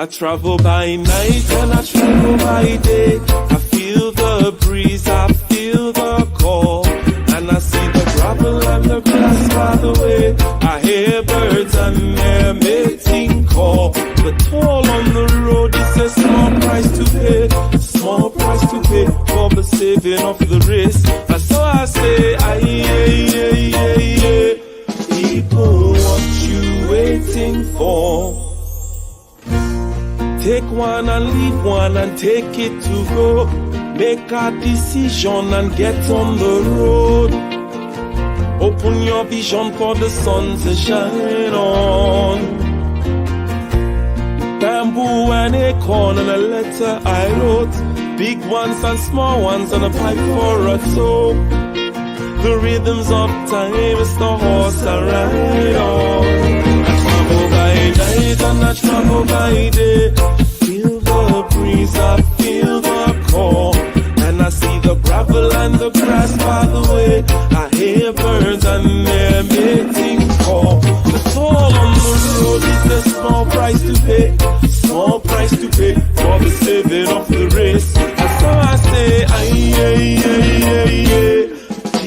I travel by night and I travel by day. I feel the breeze, I feel the call, and I see the gravel and the grass by the way. I hear birds and they're mating call. The toll on the road is a small price to pay, small price to pay for the saving of the race. And so I say, people, what you waiting for? Take one and leave one and take it to go. Make a decision and get on the road. Open your vision for the sun to shine on. Bamboo and acorn and a letter I wrote. Big ones and small ones and a pipe for a toe. The rhythms of time is the horse I ride on. I travel by night and I travel by day. Feel the breeze, I feel the call, and I see the gravel and the grass by the way. I hear birds and they're mating call. The toll on the road is a small price to pay, small price to pay for the saving of the race. And so I say,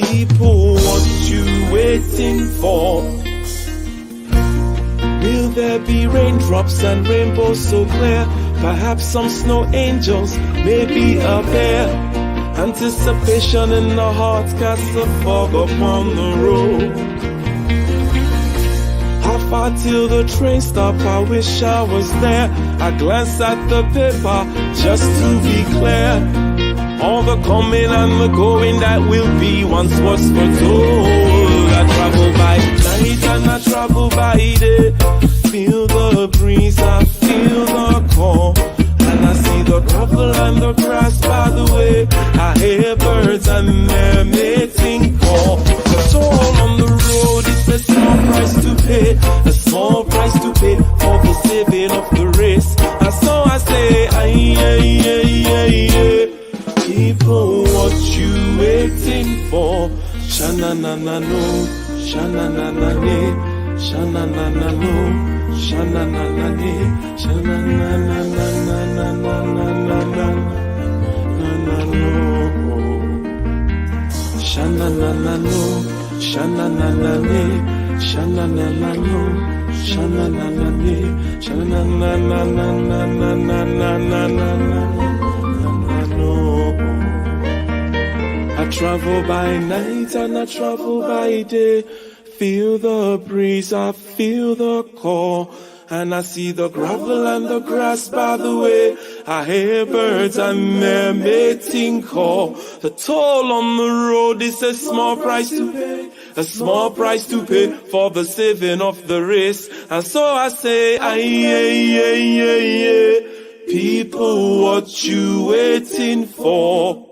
people, what you waiting for? Will there be raindrops and rainbows so clear? Perhaps some snow angels, maybe a bear. Anticipation in the heart casts a fog upon the road. How far till the train stop? I wish I was there. I glance at the paper just to be clear. All the coming and the going that will be once was foretold. I travel by night and I travel by day. Feel the breeze, I feel the call, and I see the gravel and the grass by the way. I hear birds and they're mating call. The toll on the road is a small price to pay, a small price to pay for the saving of the race. And so I say, people, what you waiting for? Sha-na-na-na-no, sha-na-na-na-ne, sha-na-na-na-no. Sha-na-na-na-ne, sha-na-na-na-na-na-na-na-na-na-na-no. Sha-na-na-na-no, sha-na-na-na-ne, sha-na-na-na-no, sha-na-na-na-ne, sha-na-na-na-na-na-na-na-na-na-no. I travel by night and I travel by day. Feel the breeze, I feel the call, and I see the gravel and the grass by the way. I hear birds and they're mating call. The toll on the road is a small price to pay, a small price to pay for the saving of the race. And so I say, people, what you waiting for?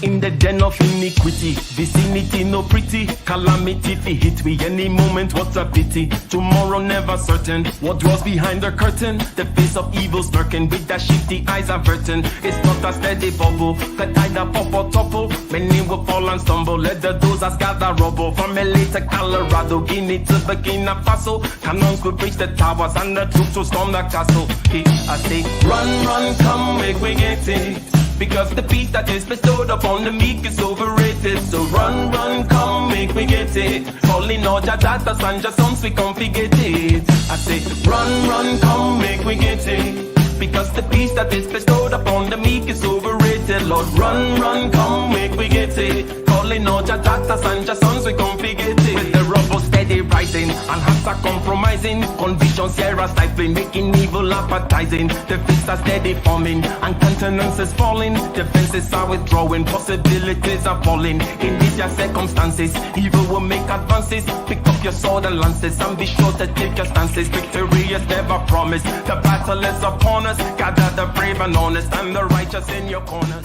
In the den of iniquity, vicinity no pretty, calamity fi hit we any moment, what a pity. Tomorrow never certain, what dwells behind the curtain, the face of evil smirking with the shifty eyes averting. It's not a steady bubble, that either pop or topple, many will fall and stumble, let the dozers gather rubble. From LA to Colorado, Guinea to Burkina Faso, cannons could reach the towers and the troops will storm the castle. Hey, I say, run, run, come, make we get it. Because the peace that is bestowed upon the meek is overrated. So run, run, come, make me get it. Calling all your daughters and your sons, we come forget it. I say, run, run, come, make me get it. Because the peace that is bestowed upon the meek is overrated. Lord, run, run, come, make we get it. Calling all your daughters and your sons, we come forget it. With the rubble steady rising, and hearts are compromising. Convictions here are stifling, making evil appetizing. The fists are steady forming, and countenance is falling. Defenses are withdrawing, possibilities are falling. In these circumstances, evil will make advances. Pick up your sword and lances, and be sure to take your stances. Victory is never promised. The battle is upon us. Gather the brave and honest, and the righteous in your corners.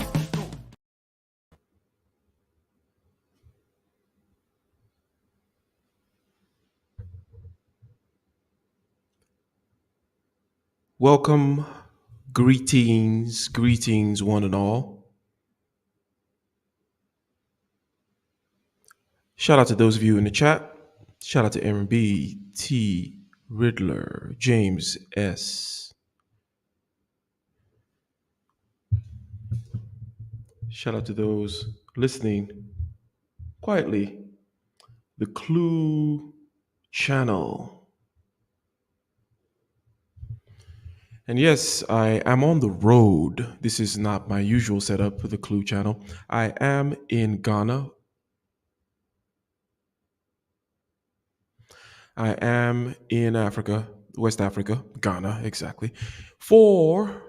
Welcome, greetings, one and all. Shout out to those of you in the chat. Shout out to MB, T, Riddler, James S. Shout out to those listening quietly. The Clue channel. And yes, I am on the road. This is not my usual setup for the Clue channel. I am in Ghana. I am in Africa, West Africa, Ghana, exactly, for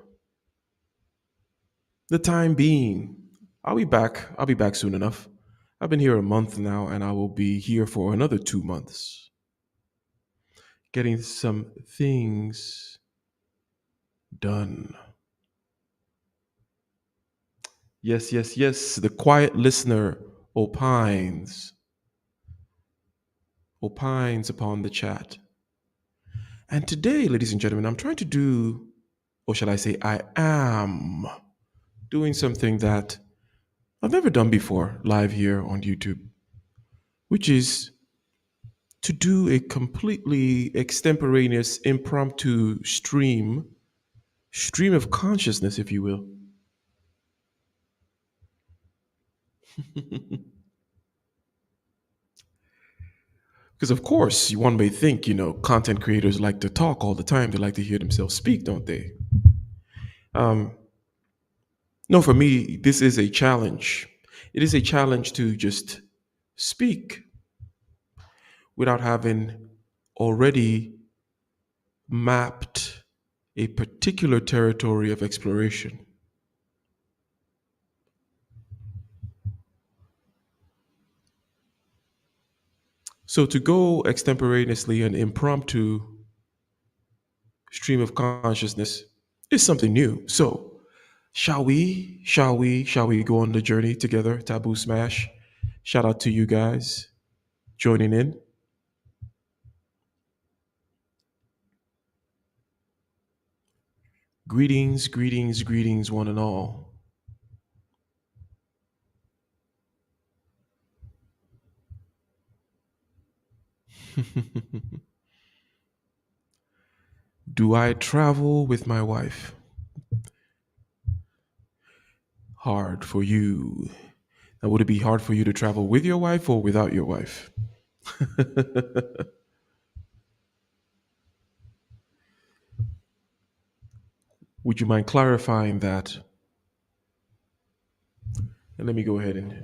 the time being. I'll be back. I'll be back soon enough. I've been here a month now, and I will be here for another 2 months. Getting some things done. Yes. The quiet listener opines upon the chat. And today, ladies and gentlemen, I'm trying to do, or shall I say, I am doing something that I've never done before live here on YouTube, which is to do a completely extemporaneous, impromptu stream of consciousness, if you will. Because, of course, one may think, content creators like to talk all the time. They like to hear themselves speak, don't they? No, for me, this is a challenge. It is a challenge to just speak without having already mapped a particular territory of exploration. So to go extemporaneously and impromptu stream of consciousness is something new. So shall we go on the journey together? Taboo Smash. Shout out to you guys joining in. Greetings, one and all. Do I travel with my wife? Hard for you. Now, would it be hard for you to travel with your wife or without your wife? Would you mind clarifying that? And let me go ahead and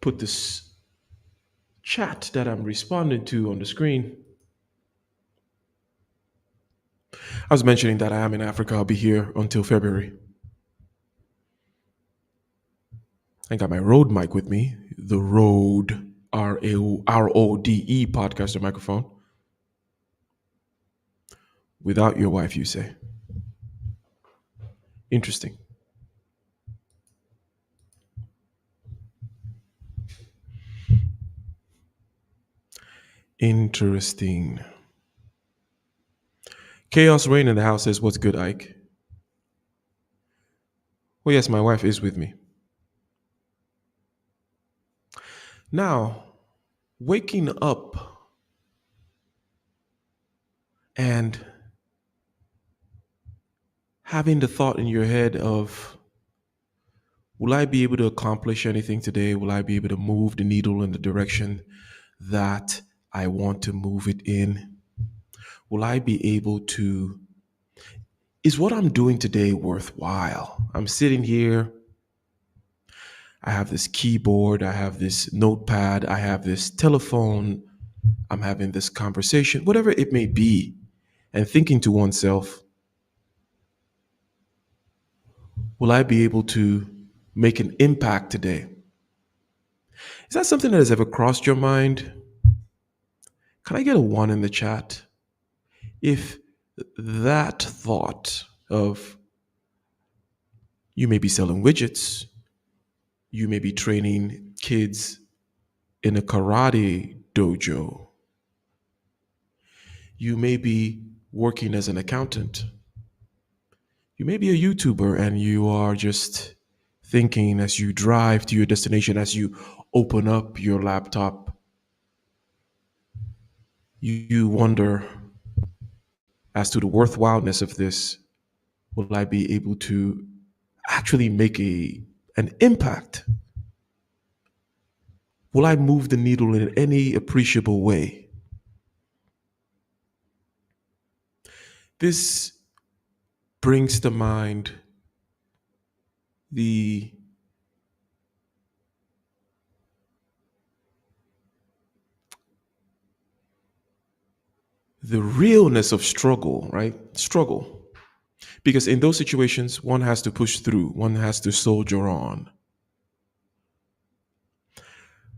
put this chat that I'm responding to on the screen. I was mentioning that I am in Africa. I'll be here until February. I got my Rode mic with me, the Rode, R-O-D-E podcaster microphone. Without your wife, you say? Interesting. Chaos Rain in the house says, "What's good, Ike?" Well, yes, my wife is with me. Now, waking up and having the thought in your head of, will I be able to accomplish anything today? Will I be able to move the needle in the direction that I want to move it in? Will I be able to, is what I'm doing today worthwhile? I'm sitting here. I have this keyboard. I have this notepad. I have this telephone I'm having this conversation, whatever it may be, and thinking to oneself, will I be able to make an impact today? Is that something that has ever crossed your mind? Can I get a one in the chat? If that thought of you may be selling widgets, you may be training kids in a karate dojo, you may be working as an accountant, you may be a YouTuber and you are just thinking as you drive to your destination, as you open up your laptop, you wonder as to the worthwhileness of this. Will I be able to actually make an impact? Will I move the needle in any appreciable way? This brings to mind the realness of struggle, right? Struggle. Because in those situations, one has to push through, one has to soldier on.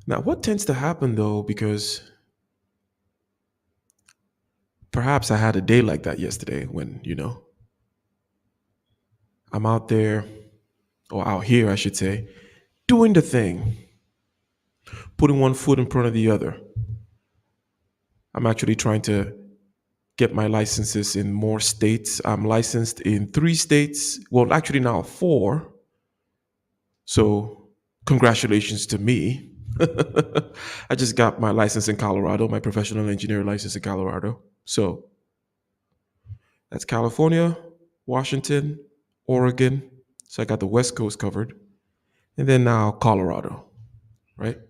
Now, what tends to happen though, because perhaps I had a day like that yesterday when, I'm out there, or out here, I should say, doing the thing, putting one foot in front of the other. I'm actually trying to get my licenses in more states. I'm licensed in 3 states. Well, actually now 4. So congratulations to me. I just got my license in Colorado, my professional engineer license in Colorado. So that's California, Washington, Oregon. So I got the West Coast covered. And then now Colorado, right?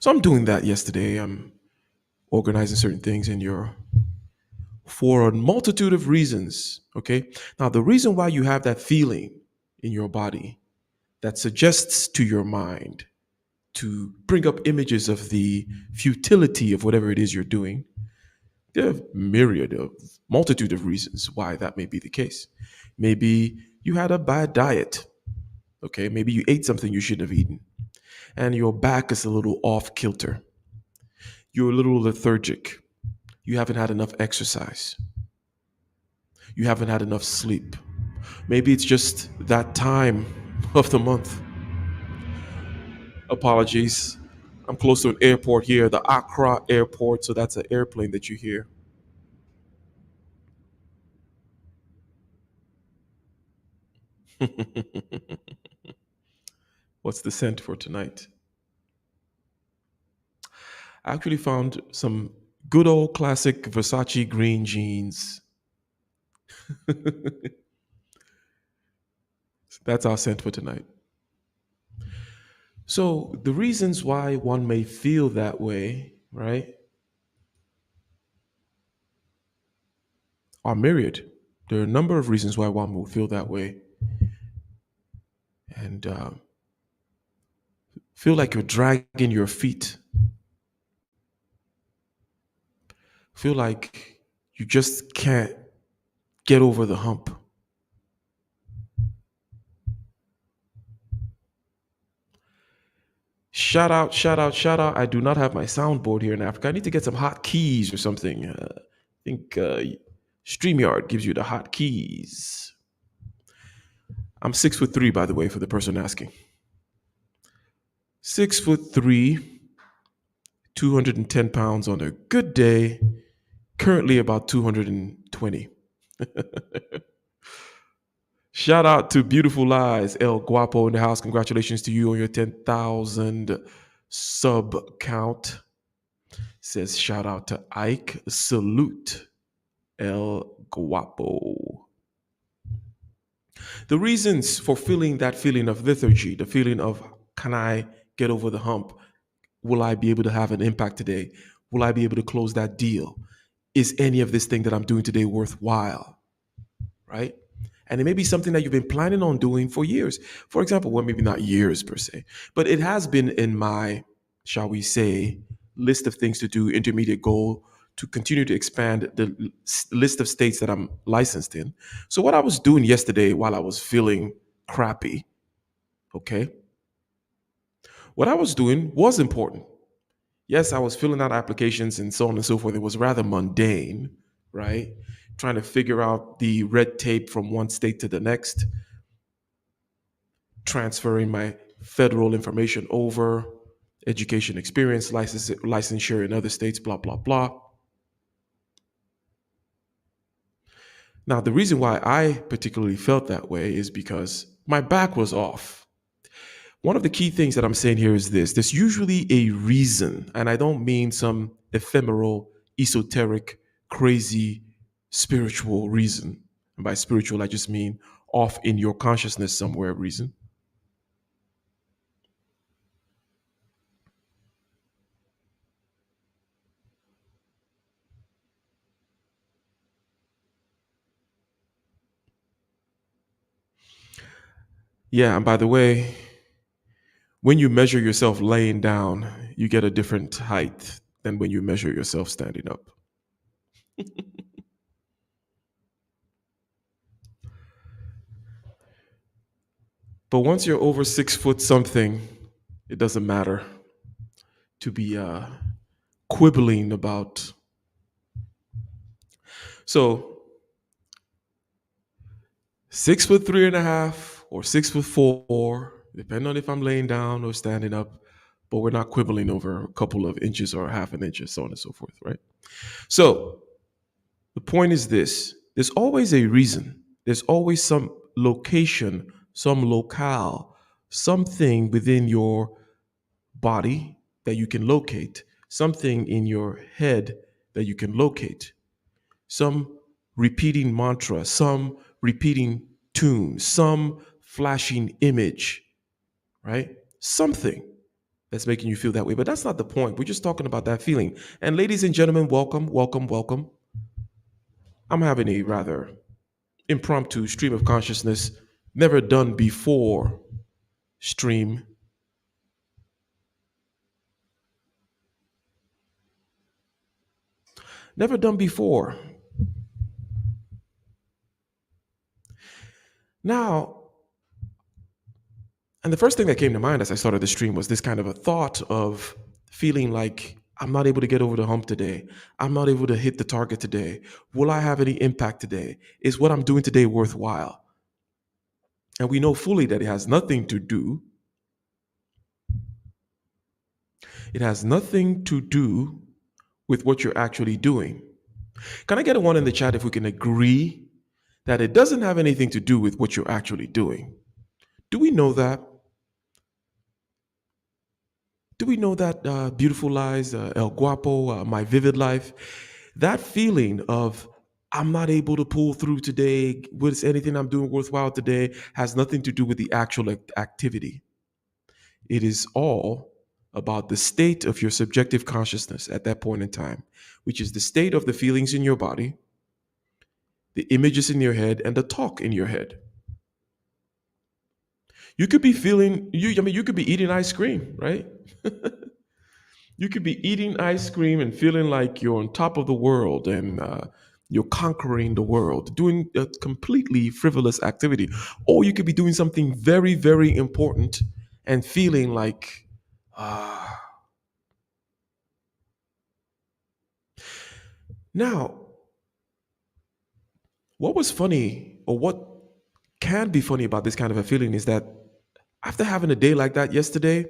So I'm doing that yesterday. I'm organizing certain things in your for a multitude of reasons. Okay. Now, the reason why you have that feeling in your body that suggests to your mind to bring up images of the futility of whatever it is you're doing, there are myriad of multitude of reasons why that may be the case. Maybe you had a bad diet. Okay. Maybe you ate something you shouldn't have eaten and your back is a little off kilter. You're a little lethargic. You haven't had enough exercise. You haven't had enough sleep. Maybe it's just that time of the month. Apologies. I'm close to an airport here, the Accra airport, so that's an airplane that you hear. What's the scent for tonight? I actually found some good old classic Versace green jeans. That's our scent for tonight. So, the reasons why one may feel that way, right, are myriad. There are a number of reasons why one will feel that way and feel like you're dragging your feet, feel like you just can't get over the hump. Shout out, shout out, shout out. I do not have my soundboard here in Africa. I need to get some hot keys or something. I think StreamYard gives you the hot keys. I'm 6'3", by the way, for the person asking. 6'3", 210 pounds on a good day, currently about 220. Shout out to Beautiful Lies, El Guapo in the house. Congratulations to you on your 10,000 sub count. Says shout out to Ike. Salute, El Guapo. The reasons for feeling that feeling of lethargy, the feeling of can I get over the hump? Will I be able to have an impact today? Will I be able to close that deal? Is any of this thing that I'm doing today worthwhile? Right? And it may be something that you've been planning on doing for years. For example, well, maybe not years per se, but it has been in my, shall we say, list of things to do, intermediate goal to continue to expand the list of states that I'm licensed in. So what I was doing yesterday while I was feeling crappy, okay, what I was doing was important. Yes, I was filling out applications and so on and so forth. It was rather mundane, right? Trying to figure out the red tape from one state to the next, transferring my federal information over, education experience, licensure in other states, blah, blah, blah. Now, the reason why I particularly felt that way is because my back was off. One of the key things that I'm saying here is this: there's usually a reason, and I don't mean some ephemeral, esoteric, crazy, spiritual reason. And by spiritual, I just mean off in your consciousness somewhere reason. Yeah, and by the way, when you measure yourself laying down, you get a different height than when you measure yourself standing up. But once you're over 6 foot something, it doesn't matter to be quibbling about. So 6 foot 3.5 or 6 foot 4, depending on if I'm laying down or standing up, but we're not quibbling over a couple of inches or half an inch or so on and so forth, right? So the point is this: there's always a reason, there's always some location, some locale, something within your body that you can locate, something in your head that you can locate, some repeating mantra, some repeating tune, some flashing image, right? Something that's making you feel that way. But that's not the point. We're just talking about that feeling. And ladies and gentlemen, welcome, welcome, welcome. I'm having a rather impromptu stream of consciousness, never done before stream. Never done before. Now, and the first thing that came to mind as I started the stream was this kind of a thought of feeling like I'm not able to get over the hump today. I'm not able to hit the target today. Will I have any impact today? Is what I'm doing today worthwhile? And we know fully that it has nothing to do. It has nothing to do with what you're actually doing. Can I get a one in the chat if we can agree that it doesn't have anything to do with what you're actually doing? Do we know that? Do we know that Beautiful Lies, El Guapo, My Vivid Life? That feeling of I'm not able to pull through today, was anything I'm doing worthwhile today, has nothing to do with the actual activity. It is all about the state of your subjective consciousness at that point in time, which is the state of the feelings in your body, the images in your head, and the talk in your head. You could be feeling you could be eating ice cream, right? You could be eating ice cream and feeling like you're on top of the world and you're conquering the world, doing a completely frivolous activity. Or you could be doing something very, very important and feeling like, ah. Now, what was funny, or what can be funny about this kind of a feeling, is that after having a day like that yesterday,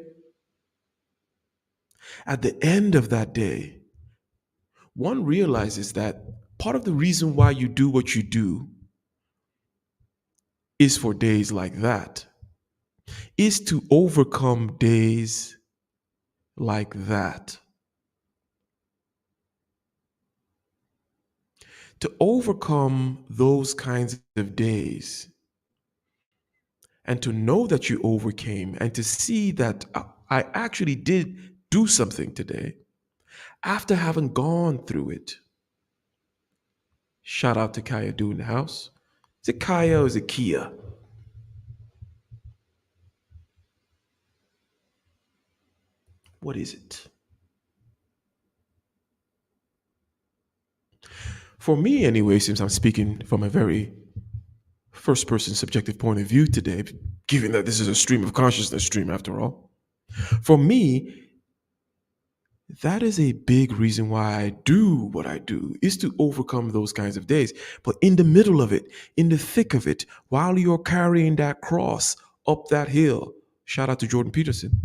at the end of that day, one realizes that part of the reason why you do what you do is for days like that, is to overcome days like that. To overcome those kinds of days and to know that you overcame and to see that I actually did do something today after having gone through it. Shout out to Kaya Do in the house. Is it Kaya or is it Kia? What is it? For me, anyway, since I'm speaking from a very first person subjective point of view today, given that this is a stream of consciousness stream after all, for me, that is a big reason why I do what I do, is to overcome those kinds of days. But in the middle of it, in the thick of it, while you're carrying that cross up that hill, shout out to Jordan Peterson,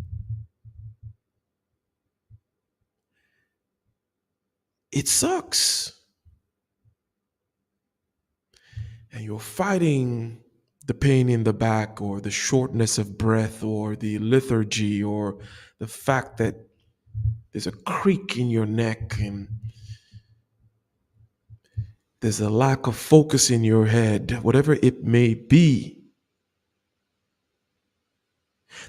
it sucks. And you're fighting the pain in the back, or the shortness of breath, or the lethargy, or the fact that there's a creak in your neck, and there's a lack of focus in your head, whatever it may be.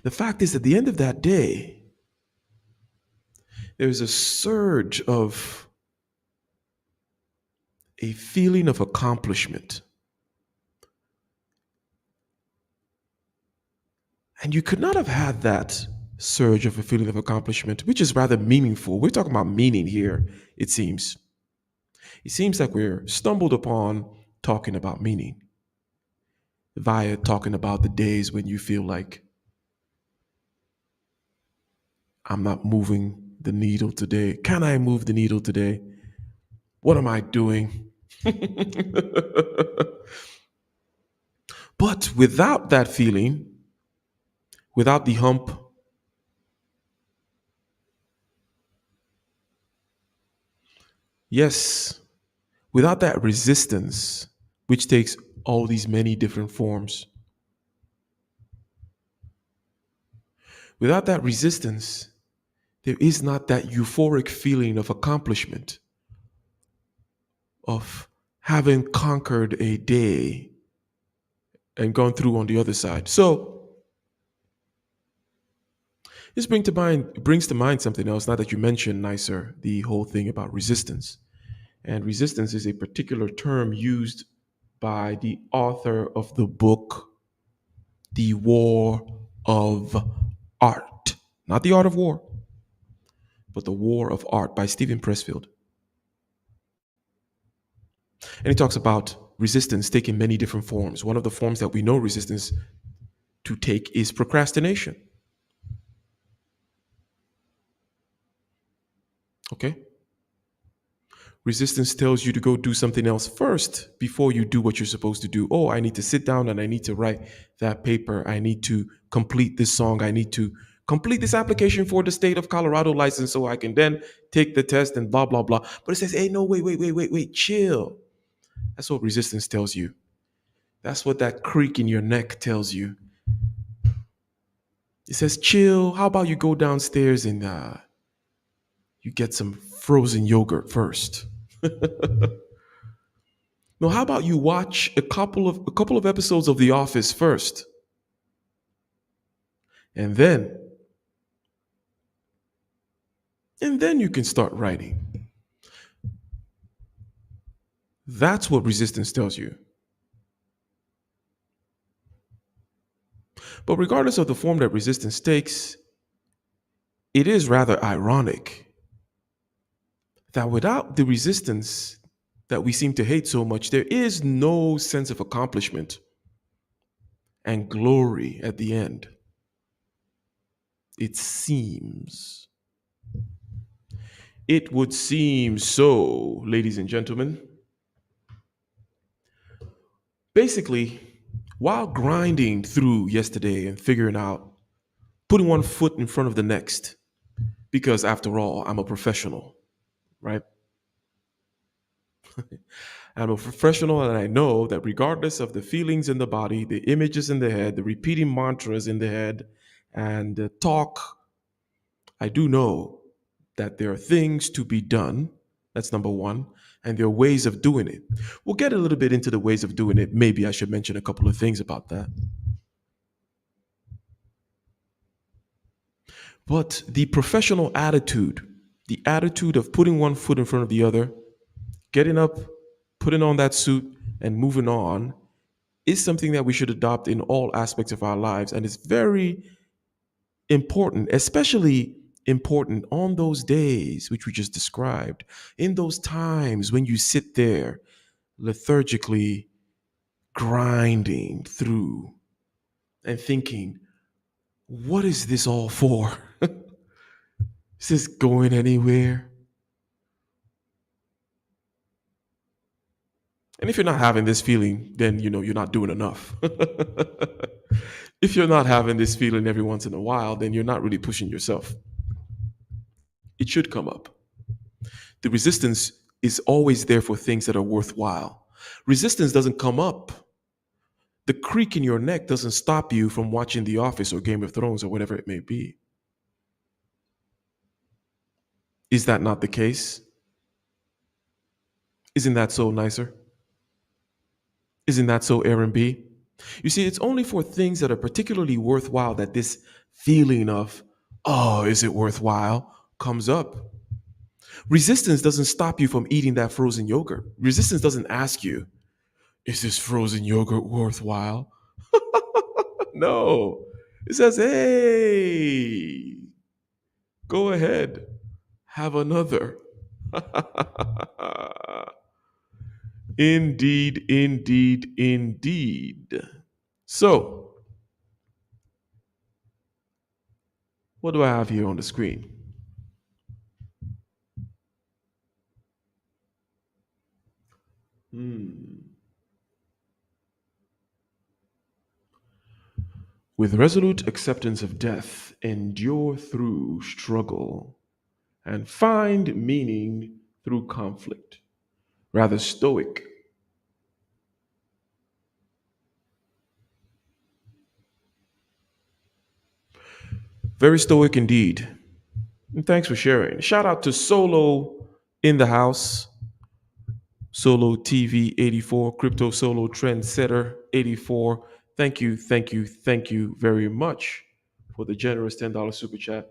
The fact is, at the end of that day, there's a surge of a feeling of accomplishment. And you could not have had that surge of a feeling of accomplishment, which is rather meaningful. We're talking about meaning here, it seems. It seems like we're stumbled upon talking about meaning via talking about the days when you feel like, I'm not moving the needle today. Can I move the needle today? What am I doing? But without that feeling, without the hump, yes, without that resistance, which takes all these many different forms, without that resistance, there is not that euphoric feeling of accomplishment, of having conquered a day and gone through on the other side. So this brings to mind something else. Now that you mentioned, Nicer, the whole thing about resistance. And resistance is a particular term used by the author of the book, The War of Art. Not The Art of War, but The War of Art by Stephen Pressfield. And he talks about resistance taking many different forms. One of the forms that we know resistance to take is procrastination. Okay? Resistance tells you to go do something else first before you do what you're supposed to do. Oh, I need to sit down and I need to write that paper. I need to complete this song. I need to complete this application for the state of Colorado license so I can then take the test and blah, blah, blah. But it says, hey, no, wait, chill. That's what resistance tells you. That's what that creak in your neck tells you. It says, chill. How about you go downstairs and you get some frozen yogurt first? No, how about you watch a couple of episodes of The Office first? And then you can start writing. That's what resistance tells you. But regardless of the form that resistance takes, it is rather ironic that without the resistance that we seem to hate so much, there is no sense of accomplishment and glory at the end. It seems. It would seem so, ladies and gentlemen. Basically, while grinding through yesterday and figuring out, putting one foot in front of the next, because after all, I'm a professional, right? I'm a professional, and I know that regardless of the feelings in the body, the images in the head, the repeating mantras in the head, and the talk, I do know that there are things to be done. That's number one. And there are ways of doing it. We'll get a little bit into the ways of doing it. Maybe I should mention a couple of things about that. But the professional attitude, the attitude of putting one foot in front of the other, getting up, putting on that suit, and moving on, is something that we should adopt in all aspects of our lives. And it's very important, especially important on those days which we just described, in those times when you sit there lethargically grinding through and thinking, what is this all for? Is this going anywhere? And if you're not having this feeling, then you're not doing enough. If you're not having this feeling every once in a while, then you're not really pushing yourself. It should come up. The resistance is always there for things that are worthwhile. Resistance doesn't come up. The creak in your neck doesn't stop you from watching The Office or Game of Thrones or whatever it may be. Is that not the case? Isn't that so nicer? Isn't that so Aaron B? You see, it's only for things that are particularly worthwhile that this feeling of, oh, is it worthwhile, comes up. Resistance doesn't stop you from eating that frozen yogurt. Resistance doesn't ask you, is this frozen yogurt worthwhile? No. It says, hey, go ahead, have another. Indeed, indeed, indeed. So, what do I have here on the screen? With resolute acceptance of death, endure through struggle and find meaning through conflict. Rather stoic. Very stoic indeed. And thanks for sharing. Shout out to Solo in the house. Solo TV 84, Crypto Solo Trendsetter 84. Thank you, thank you, thank you very much for the generous $10 super chat.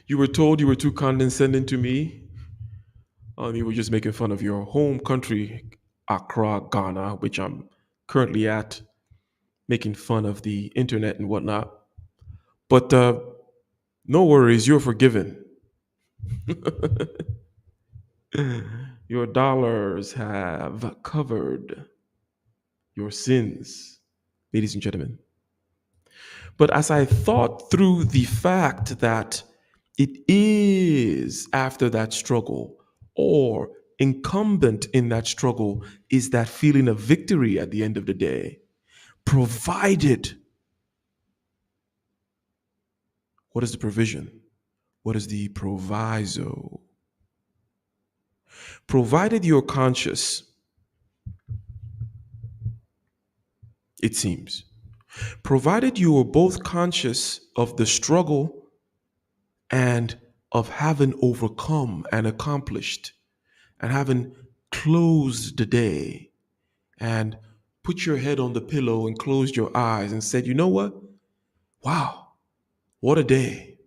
You were told you were too condescending to me. You were just making fun of your home country, Accra, Ghana, which I'm currently at, making fun of the internet and whatnot. But no worries, you're forgiven. Your dollars have covered your sins, ladies and gentlemen. But as I thought through the fact that it is after that struggle, or incumbent in that struggle, is that feeling of victory at the end of the day, provided. What is the provision? What is the proviso? Provided you're conscious, it seems, provided you are both conscious of the struggle and of having overcome and accomplished and having closed the day and put your head on the pillow and closed your eyes and said, you know what? Wow, what a day.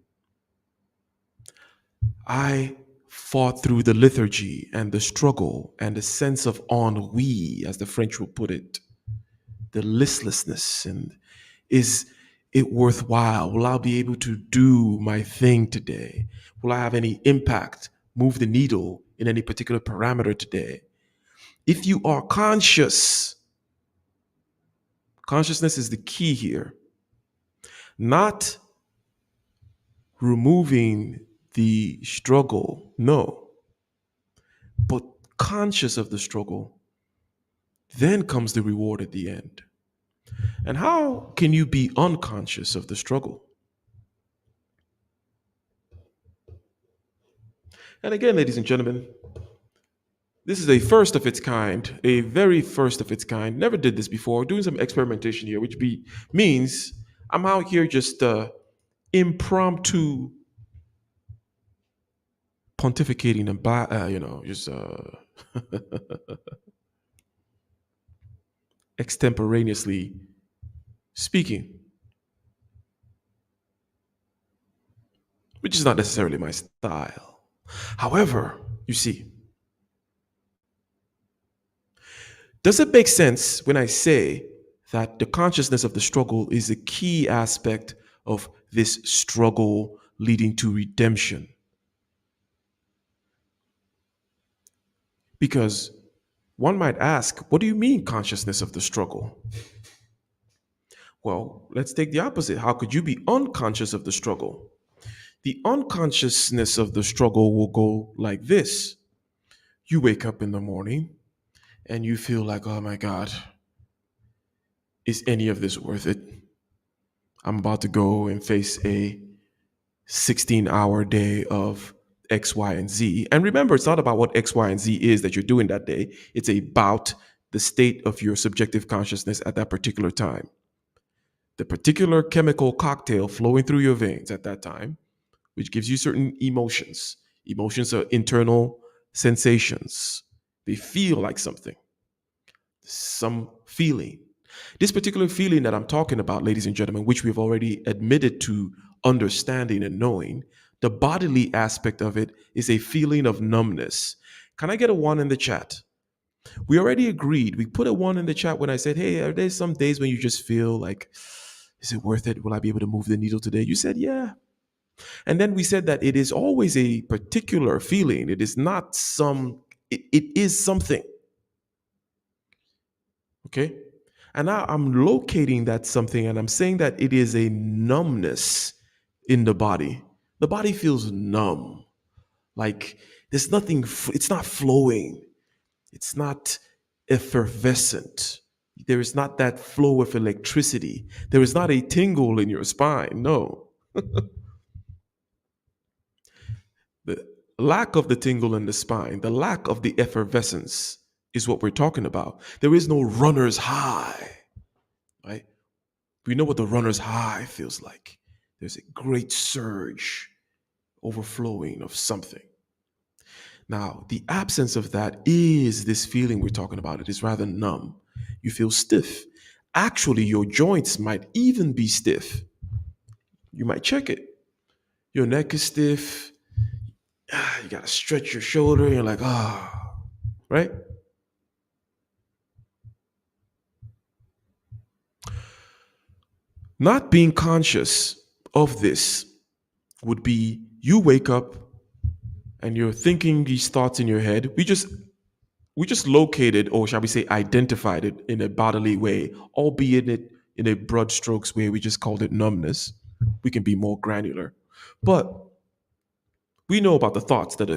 I fought through the lethargy and the struggle and the sense of ennui, as the French will put it, the listlessness. And is it worthwhile? Will I be able to do my thing today? Will I have any impact, move the needle in any particular parameter today? If you are conscious, consciousness is the key here. Not removing the struggle, no, but conscious of the struggle, then comes the reward at the end. And how can you be unconscious of the struggle? And again, ladies and gentlemen, this is a first of its kind, a very first of its kind. Never did this before, doing some experimentation here, which means I'm out here just impromptu pontificating and just extemporaneously speaking, which is not necessarily my style. However, you see, does it make sense when I say that the consciousness of the struggle is a key aspect of this struggle leading to redemption. Because one might ask, what do you mean, consciousness of the struggle? Well, let's take the opposite. How could you be unconscious of the struggle? The unconsciousness of the struggle will go like this. You wake up in the morning and you feel like, oh my God, is any of this worth it? I'm about to go and face a 16-hour day of X, Y, and Z. And remember, it's not about what X, Y, and Z is that you're doing that day. It's about the state of your subjective consciousness at that particular time. The particular chemical cocktail flowing through your veins at that time, which gives you certain emotions. Emotions are internal sensations. They feel like something, some feeling. This particular feeling that I'm talking about, ladies and gentlemen, which we've already admitted to understanding and knowing, the bodily aspect of it is a feeling of numbness. Can I get a one in the chat? We already agreed. We put a one in the chat when I said, hey, are there some days when you just feel like, is it worth it? Will I be able to move the needle today? You said, yeah. And then we said that it is always a particular feeling. It is not it is something. Okay. And now I'm locating that something and I'm saying that it is a numbness in the body. The body feels numb. Like there's nothing, it's not flowing. It's not effervescent. There is not that flow of electricity. There is not a tingle in your spine. No. The lack of the tingle in the spine, the lack of the effervescence is what we're talking about. There is no runner's high, right? We know what the runner's high feels like. There's a great surge, overflowing of something. Now, the absence of that is this feeling we're talking about. It is rather numb. You feel stiff. Actually, your joints might even be stiff. You might check it. Your neck is stiff. You got to stretch your shoulder. And you're like, right? Not being conscious of this would be you wake up and you're thinking these thoughts in your head. We just located, or shall we say identified it in a bodily way, albeit in a broad strokes way. We just called it numbness. We can be more granular. But we know about the thoughts that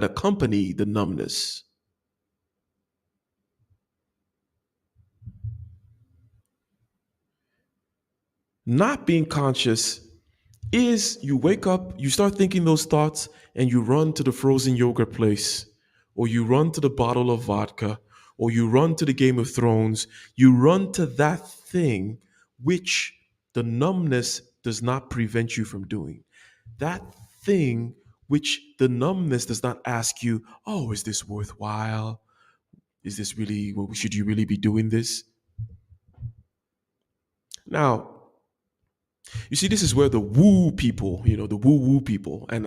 accompany the numbness. Not being conscious is you wake up, you start thinking those thoughts, and you run to the frozen yogurt place, or you run to the bottle of vodka, or you run to the Game of Thrones. You run to that thing which the numbness does not prevent you from doing. That thing which the numbness does not ask you, oh, is this worthwhile? Is this really, should you really be doing this? Now, you see, this is where the woo people, the woo woo people, and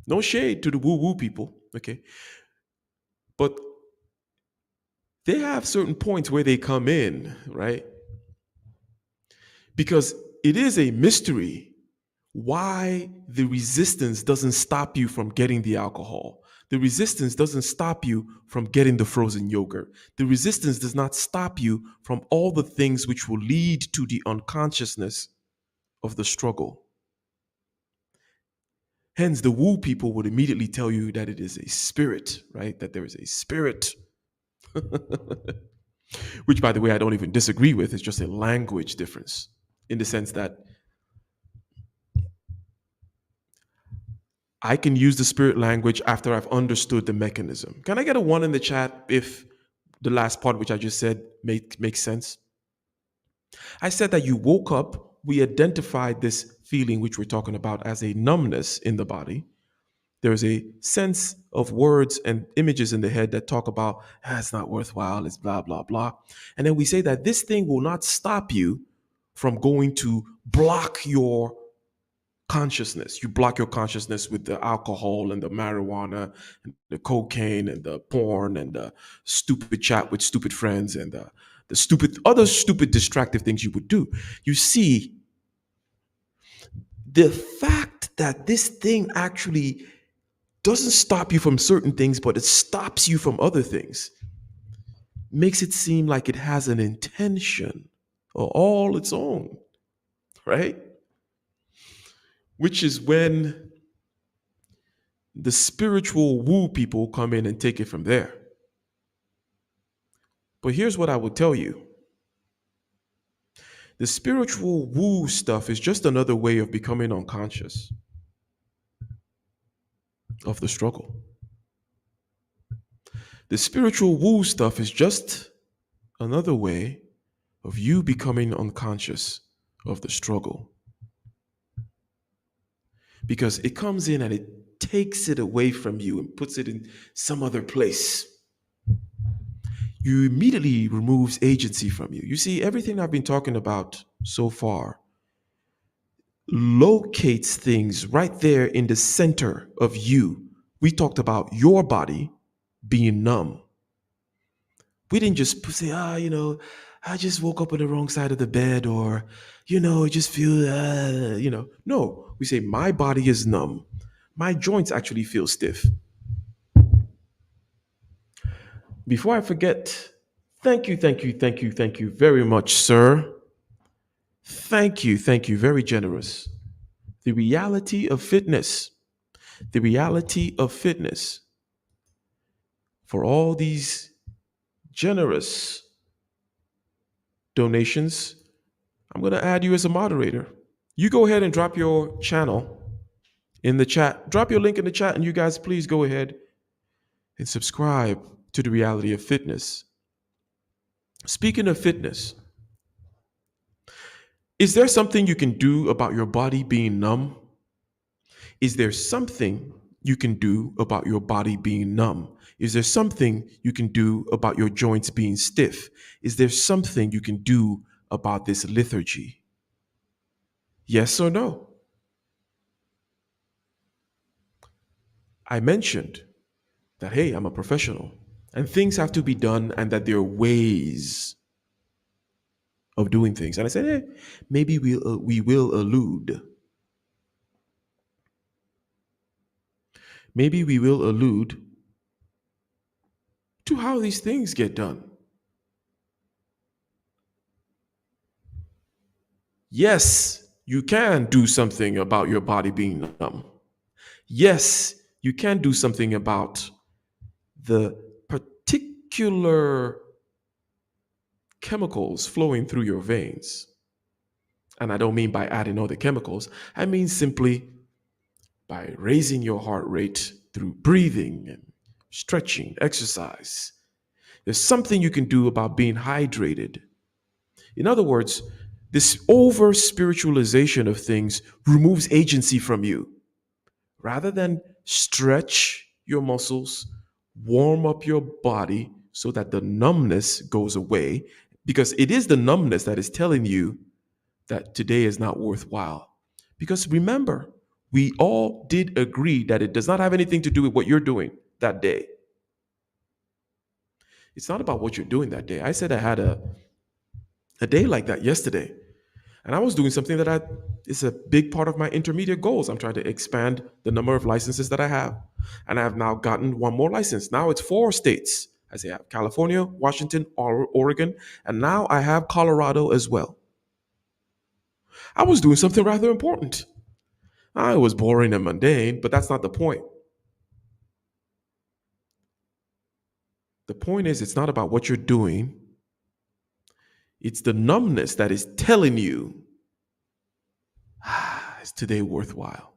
no shade to the woo woo people, okay? But they have certain points where they come in, right? Because it is a mystery why the resistance doesn't stop you from getting the alcohol. The resistance doesn't stop you from getting the frozen yogurt. The resistance does not stop you from all the things which will lead to the unconsciousness of the struggle. Hence, the woo people would immediately tell you that it is a spirit, right? That there is a spirit. Which, by the way, I don't even disagree with. It's just a language difference in the sense that I can use the spirit language after I've understood the mechanism. Can I get a one in the chat if the last part, which I just said, makes sense? I said that you woke up, we identified this feeling, which we're talking about, as a numbness in the body. There's a sense of words and images in the head that talk about, it's not worthwhile, it's blah, blah, blah. And then we say that this thing will not stop you from going to block your consciousness. You block your consciousness with the alcohol and the marijuana and the cocaine and the porn and the stupid chat with stupid friends and the other stupid distractive things you would do. You see, the fact that this thing actually doesn't stop you from certain things, but it stops you from other things, makes it seem like it has an intention all its own, right? Which is when the spiritual woo people come in and take it from there. But here's what I would tell you: the spiritual woo stuff is just another way of becoming unconscious of the struggle. The spiritual woo stuff is just another way of you becoming unconscious of the struggle. Because it comes in and it takes it away from you and puts it in some other place. You immediately removes agency from you. You see, everything I've been talking about so far locates things right there in the center of you. We talked about your body being numb. We didn't just say, I just woke up on the wrong side of the bed, or, I just feel, No, we say my body is numb. My joints actually feel stiff. Before I forget, thank you very much, sir. Thank you, very generous. The reality of fitness. The reality of fitness. For all these generous donations, I'm going to add you as a moderator. You go ahead and drop your channel in the chat. Drop your link in the chat, and you guys please go ahead and subscribe to the reality of fitness. Speaking of fitness, is there something you can do about your body being numb? Is there something you can do about your body being numb? Is there something you can do about your joints being stiff? Is there something you can do about this lethargy? Yes or no? I mentioned that, hey, I'm a professional and things have to be done and that there are ways of doing things. And I said, hey, maybe we will allude. Maybe we will allude to how these things get done. Yes, you can do something about your body being numb. Yes, you can do something about the particular chemicals flowing through your veins. And I don't mean by adding other chemicals. I mean simply by raising your heart rate through breathing and stretching, exercise. There's something you can do about being hydrated. In other words, this over spiritualization of things removes agency from you. Rather than stretch your muscles, warm up your body so that the numbness goes away, because it is the numbness that is telling you that today is not worthwhile. Because remember, we all did agree that it does not have anything to do with what you're doing that day. It's not about what you're doing that day. I said I had a day like that yesterday. And I was doing something that is a big part of my intermediate goals. I'm trying to expand the number of licenses that I have. And I have now gotten one more license. Now it's 4 states. I say I have California, Washington, Oregon, and now I have Colorado as well. I was doing something rather important. I was boring and mundane, but that's not the point. The point is, it's not about what you're doing. It's the numbness that is telling you, is today worthwhile?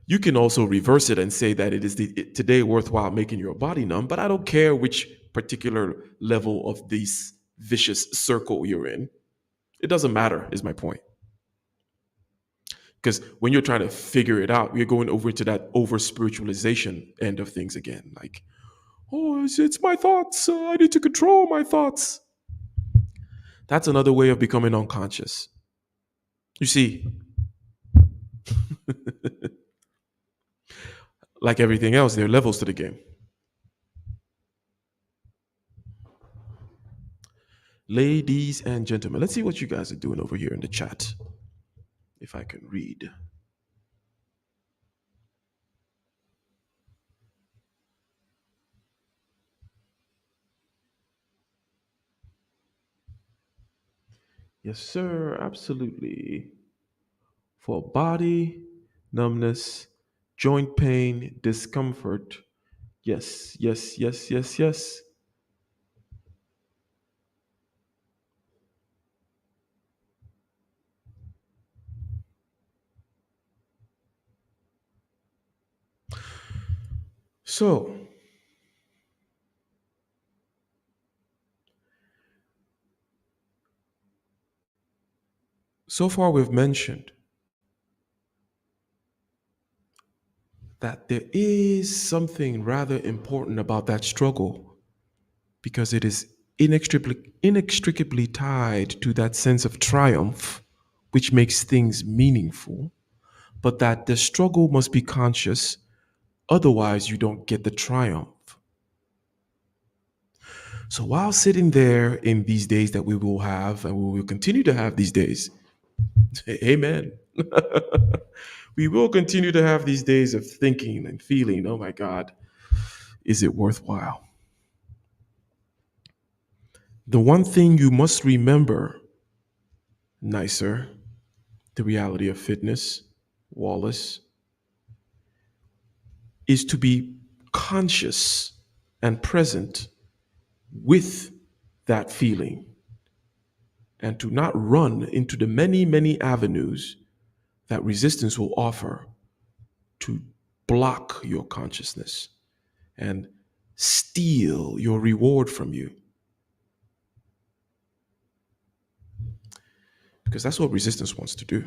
You can also reverse it and say that it is today worthwhile making your body numb, but I don't care which particular level of this vicious circle you're in. It doesn't matter, is my point. Because when you're trying to figure it out, you're going over to that over spiritualization end of things again. Like, oh, it's my thoughts. I need to control my thoughts. That's another way of becoming unconscious. You see, like everything else, there are levels to the game. Ladies and gentlemen, let's see what you guys are doing over here in the chat. If I can read. Yes, sir. Absolutely. For body, numbness, joint pain, discomfort. Yes, yes, yes, yes, yes. So, so far we've mentioned that there is something rather important about that struggle because it is inextricably tied to that sense of triumph, which makes things meaningful, but that the struggle must be conscious, otherwise, you don't get the triumph. So while sitting there in these days that we will have, and we will continue to have these days, amen. We will continue to have these days of thinking and feeling, oh my God, is it worthwhile? The one thing you must remember, Nicer, the reality of fitness, Wallace, is to be conscious and present with that feeling and to not run into the many, many avenues that resistance will offer to block your consciousness and steal your reward from you. Because that's what resistance wants to do.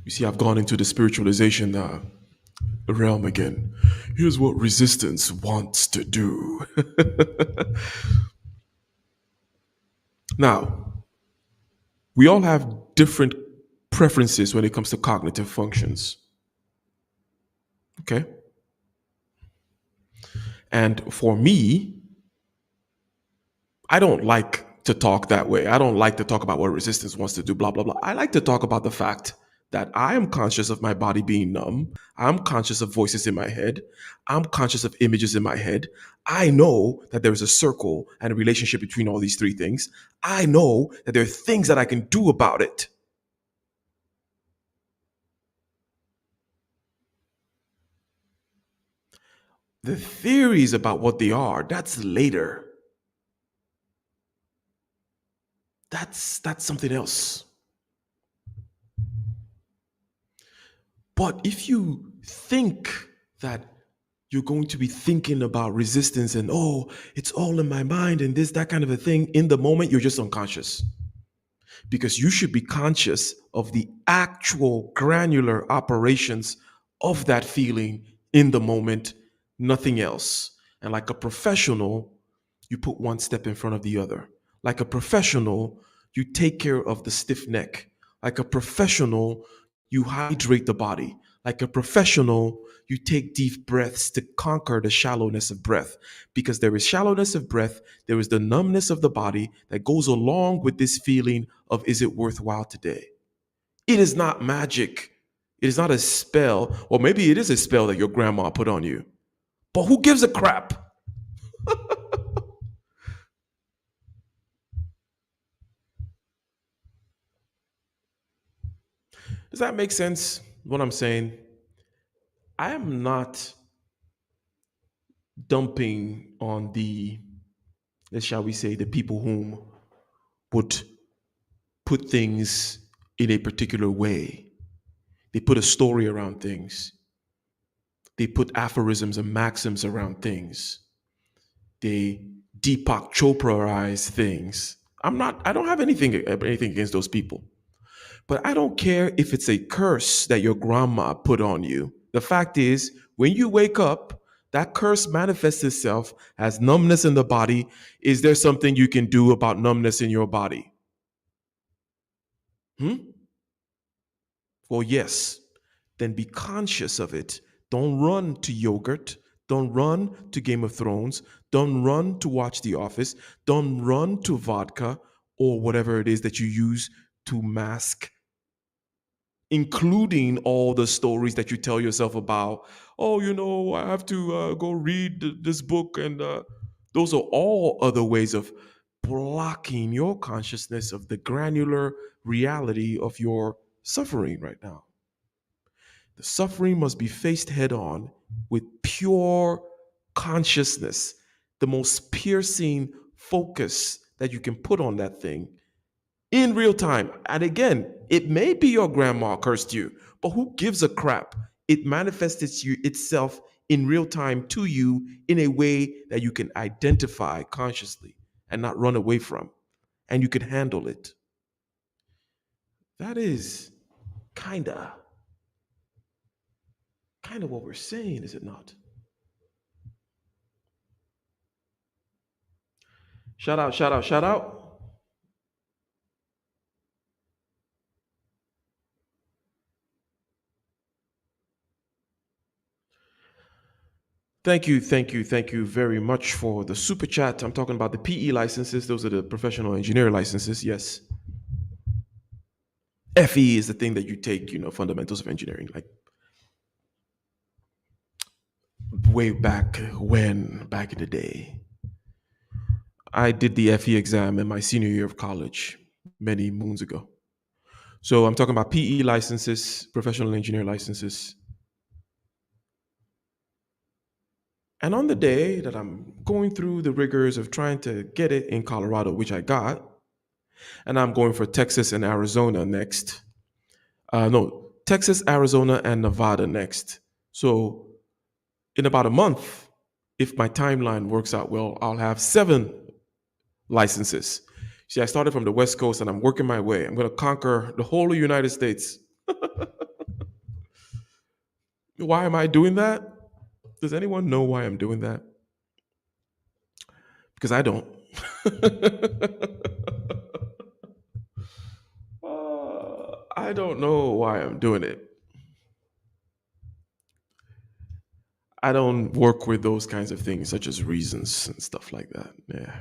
You see, I've gone into the spiritualization realm again. Here's what resistance wants to do. Now, we all have different preferences when it comes to cognitive functions. Okay? And for me, I don't like to talk that way. I don't like to talk about what resistance wants to do, blah, blah, blah. I like to talk about the fact that I am conscious of my body being numb. I'm conscious of voices in my head. I'm conscious of images in my head. I know that there is a circle and a relationship between all these three things. I know that there are things that I can do about it. The theories about what they are, that's later. That's something else. But if you think that you're going to be thinking about resistance and, oh, it's all in my mind and this, that kind of a thing, in the moment, you're just unconscious. Because you should be conscious of the actual granular operations of that feeling in the moment, nothing else. And like a professional, you put one step in front of the other. Like a professional, you take care of the stiff neck. Like a professional, you hydrate the body. Like a professional, you take deep breaths to conquer the shallowness of breath. Because there is shallowness of breath, there is the numbness of the body that goes along with this feeling of, is it worthwhile today? It is not magic. It is not a spell, or maybe it is a spell that your grandma put on you. But who gives a crap? Does that make sense? What I'm saying? I am not dumping on the, shall we say, the people whom would put things in a particular way. They put a story around things. They put aphorisms and maxims around things. They Deepak Chopraize things. I don't have anything against those people. But I don't care if it's a curse that your grandma put on you. The fact is, when you wake up, that curse manifests itself as numbness in the body. Is there something you can do about numbness in your body? Well, yes. then be conscious of it. Don't run to yogurt. Don't run to Game of Thrones. Don't run to watch The Office. Don't run to vodka or whatever it is that you use to mask, including all the stories that you tell yourself about. Oh, I have to go read this book. And those are all other ways of blocking your consciousness of the granular reality of your suffering right now. The suffering must be faced head on with pure consciousness, the most piercing focus that you can put on that thing in real time. And again, it may be your grandma cursed you, but who gives a crap? It manifests itself in real time to you in a way that you can identify consciously and not run away from, and you can handle it. That is kinda what we're saying, is it not? Shout out, shout out, shout out. Thank you very much for the super chat. I'm talking about the PE licenses. Those are the professional engineer licenses. Yes. FE is the thing that you take, fundamentals of engineering, like way back in the day. I did the FE exam in my senior year of college many moons ago. So I'm talking about PE licenses, professional engineer licenses. And on the day that I'm going through the rigors of trying to get it in Colorado, which I got, and I'm going for Texas and Arizona next. No, Texas, Arizona, and Nevada next. So in about a month, if my timeline works out well, I'll have 7 licenses. See, I started from the West Coast and I'm working my way. I'm going to conquer the whole of the United States. Why am I doing that? Does anyone know why I'm doing that? Because I don't. I don't know why I'm doing it. I don't work with those kinds of things, such as reasons and stuff like that. Yeah.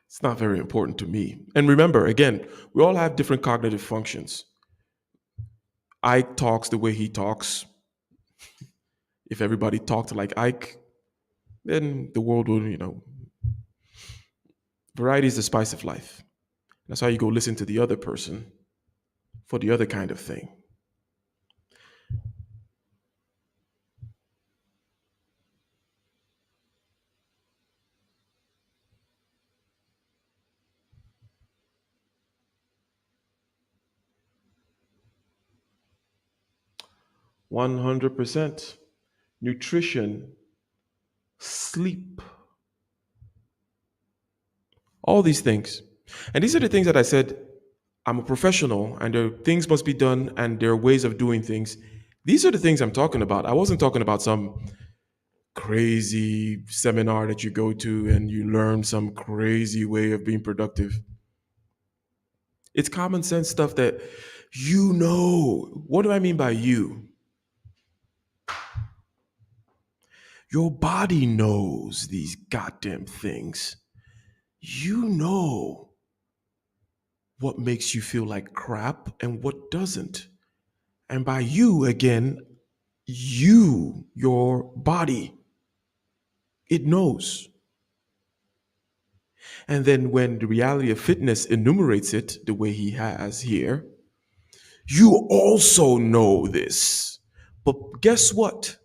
It's not very important to me. And remember, again, we all have different cognitive functions. Ike talks the way he talks. If everybody talked like Ike, then the world would, variety is the spice of life. That's how you go listen to the other person for the other kind of thing. $100. Nutrition, sleep, all these things. And these are the things that I said, I'm a professional and things must be done and there are ways of doing things. These are the things I'm talking about. I wasn't talking about some crazy seminar that you go to and you learn some crazy way of being productive. It's common sense stuff that What do I mean by you? Your body knows these goddamn things. You know what makes you feel like crap and what doesn't. And by you, again, your body, it knows. And then when the reality of fitness enumerates it the way he has here, you also know this. But guess what?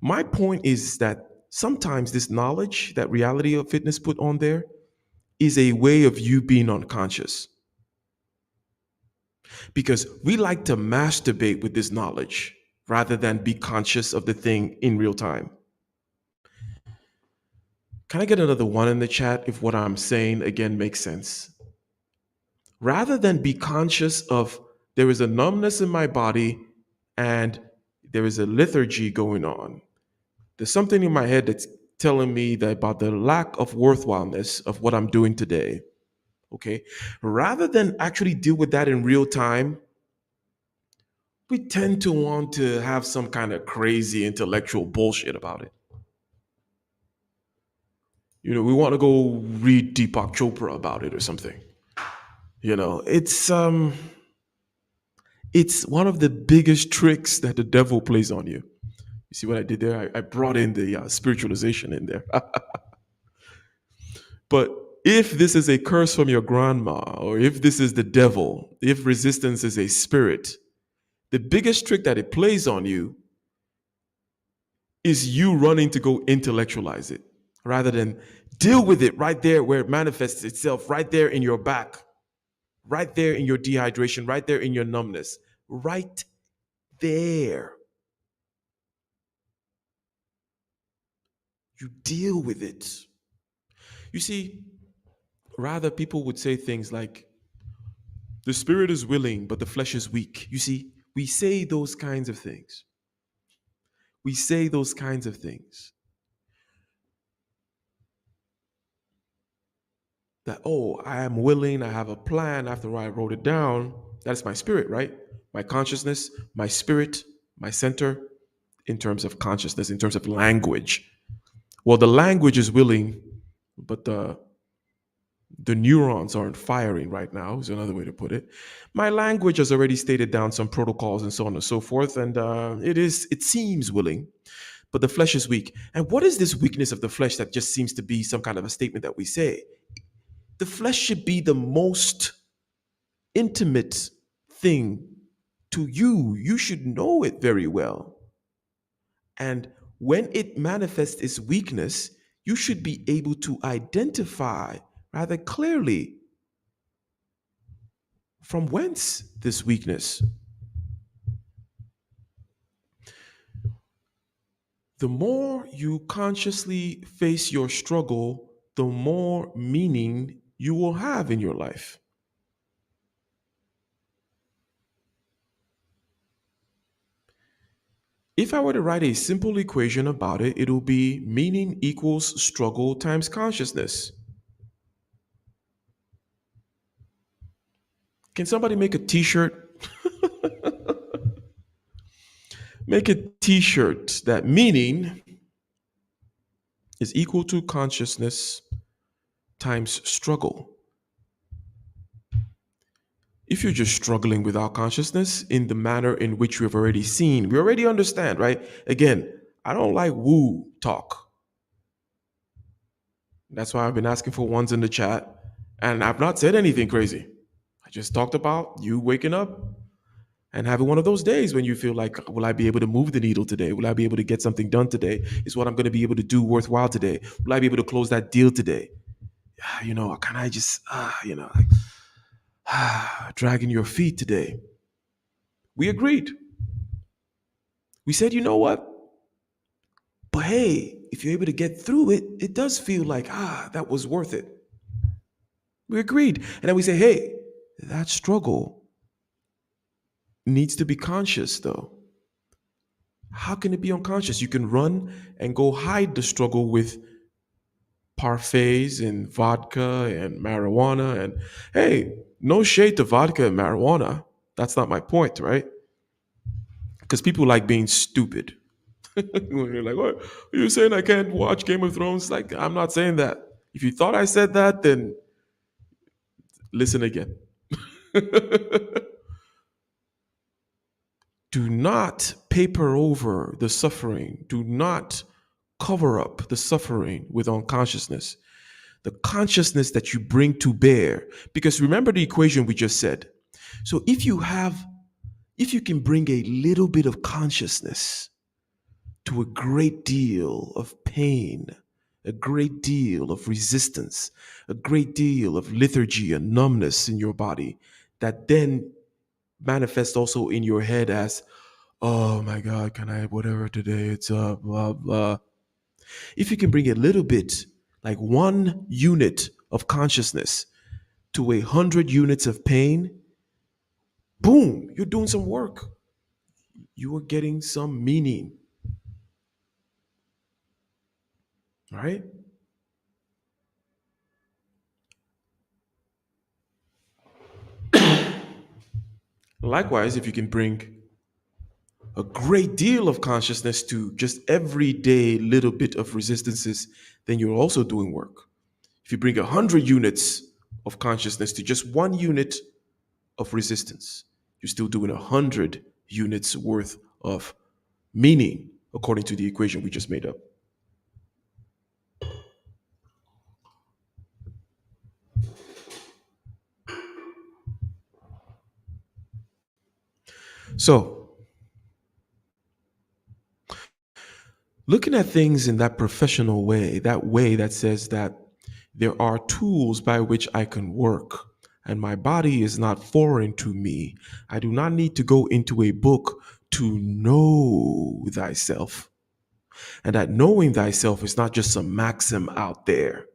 My point is that sometimes this knowledge that reality of fitness put on there is a way of you being unconscious. Because we like to masturbate with this knowledge rather than be conscious of the thing in real time. Can I get another 1 in the chat if what I'm saying again makes sense? Rather than be conscious of there is a numbness in my body and there is a lethargy going on. There's something in my head that's telling me that about the lack of worthwhileness of what I'm doing today. Okay. Rather than actually deal with that in real time, we tend to want to have some kind of crazy intellectual bullshit about it. We want to go read Deepak Chopra about it or something. It's one of the biggest tricks that the devil plays on you. You see what I did there? I brought in the spiritualization in there. But if this is a curse from your grandma, or if this is the devil, if resistance is a spirit, the biggest trick that it plays on you is you running to go intellectualize it rather than deal with it right there where it manifests itself, right there in your back, right there in your dehydration, right there in your numbness, right there. You deal with it. You see, rather people would say things like, the spirit is willing, but the flesh is weak. You see, we say those kinds of things. We say those kinds of things. That, oh, I am willing, I have a plan after I wrote it down. That's my spirit, right? My consciousness, my spirit, my center, in terms of consciousness, in terms of language. Well, the language is willing, but the neurons aren't firing right now, is another way to put it. My language has already stated down some protocols and so on and so forth, and it seems willing, but the flesh is weak. And what is this weakness of the flesh that just seems to be some kind of a statement that we say? The flesh should be the most intimate thing to you. You should know it very well. And when it manifests its weakness, you should be able to identify rather clearly from whence this weakness. The more you consciously face your struggle, the more meaning you will have in your life. If I were to write a simple equation about it, it'll be meaning equals struggle times consciousness. Can somebody make a t-shirt? Make a t-shirt that meaning is equal to consciousness times struggle. If you're just struggling without consciousness in the manner in which we've already seen, we already understand, right? Again, I don't like woo talk. That's why I've been asking for ones in the chat. And I've not said anything crazy. I just talked about you waking up and having one of those days when you feel like, will I be able to move the needle today? Will I be able to get something done today? Is what I'm going to be able to do worthwhile today? Will I be able to close that deal today? Can I just, dragging your feet today? We agreed. We said, you know what? But hey, if you're able to get through it, it does feel like, that was worth it. We agreed. And then we say, hey, that struggle needs to be conscious, though. How can it be unconscious? You can run and go hide the struggle with parfaits and vodka and marijuana. And hey, no shade to vodka and marijuana. That's not my point, right? Because people like being stupid. When you're like, what? Are you saying I can't watch Game of Thrones? Like, I'm not saying that. If you thought I said that, then listen again. Do not paper over the suffering. Do not cover up the suffering with unconsciousness. The consciousness that you bring to bear. Because remember the equation we just said. So if you can bring a little bit of consciousness to a great deal of pain, a great deal of resistance, a great deal of lethargy and numbness in your body, that then manifests also in your head as, oh my God, can I, whatever today, it's blah, blah. If you can bring a little bit, like 1 unit of consciousness to 100 units of pain, boom, you're doing some work. You are getting some meaning. Right? Likewise, if you can bring a great deal of consciousness to just everyday little bit of resistances, then you're also doing work. If you bring 100 units of consciousness to just one unit of resistance, you're still doing 100 units worth of meaning, according to the equation we just made up. So, looking at things in that professional way, that way that says that there are tools by which I can work, and my body is not foreign to me. I do not need to go into a book to know thyself. And that knowing thyself is not just some maxim out there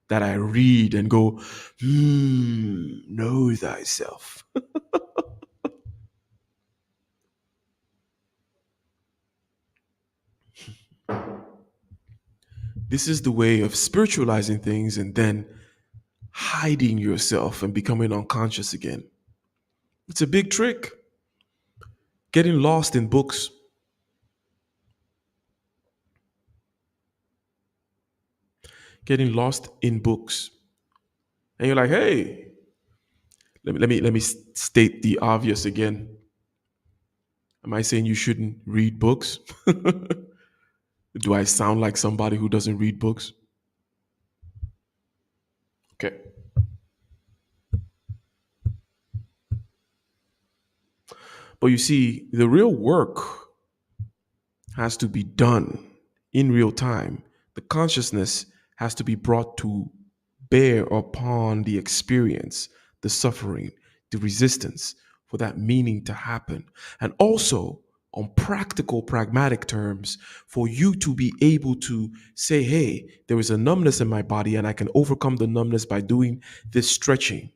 that I read and go, know thyself. This is the way of spiritualizing things and then hiding yourself and becoming unconscious again. It's a big trick. Getting lost in books. Getting lost in books. And you're like, hey, let me state the obvious again. Am I saying you shouldn't read books? Do I sound like somebody who doesn't read books? Okay. But you see, the real work has to be done in real time. The consciousness has to be brought to bear upon the experience, the suffering, the resistance for that meaning to happen. And also, on practical, pragmatic terms, for you to be able to say, hey, there is a numbness in my body and I can overcome the numbness by doing this stretching.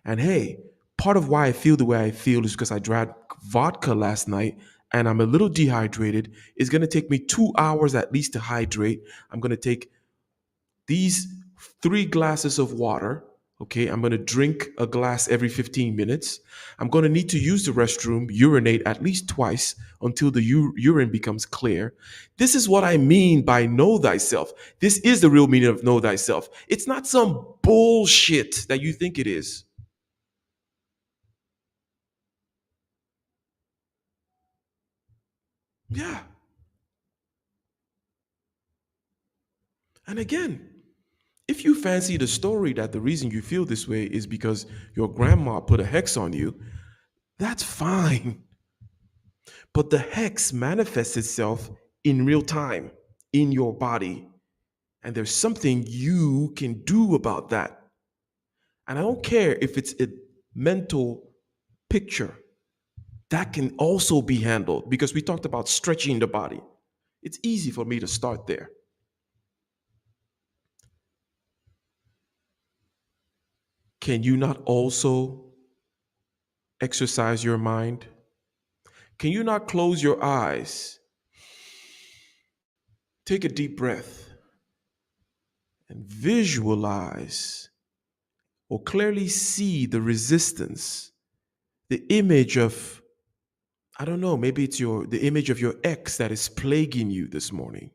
And hey, part of why I feel the way I feel is because I drank vodka last night and I'm a little dehydrated. It's going to take me 2 hours at least to hydrate. I'm going to take these 3 glasses of water. Okay, I'm going to drink a glass every 15 minutes. I'm going to need to use the restroom, urinate at least twice until the urine becomes clear. This is what I mean by know thyself. This is the real meaning of know thyself. It's not some bullshit that you think it is. Yeah. And again, if you fancy the story that the reason you feel this way is because your grandma put a hex on you, that's fine. But the hex manifests itself in real time in your body. And there's something you can do about that. And I don't care if it's a mental picture, that can also be handled because we talked about stretching the body. It's easy for me to start there. Can you not also exercise your mind? Can you not close your eyes, take a deep breath, and visualize or clearly see the resistance, the image of, I don't know, maybe it's the image of your ex that is plaguing you this morning.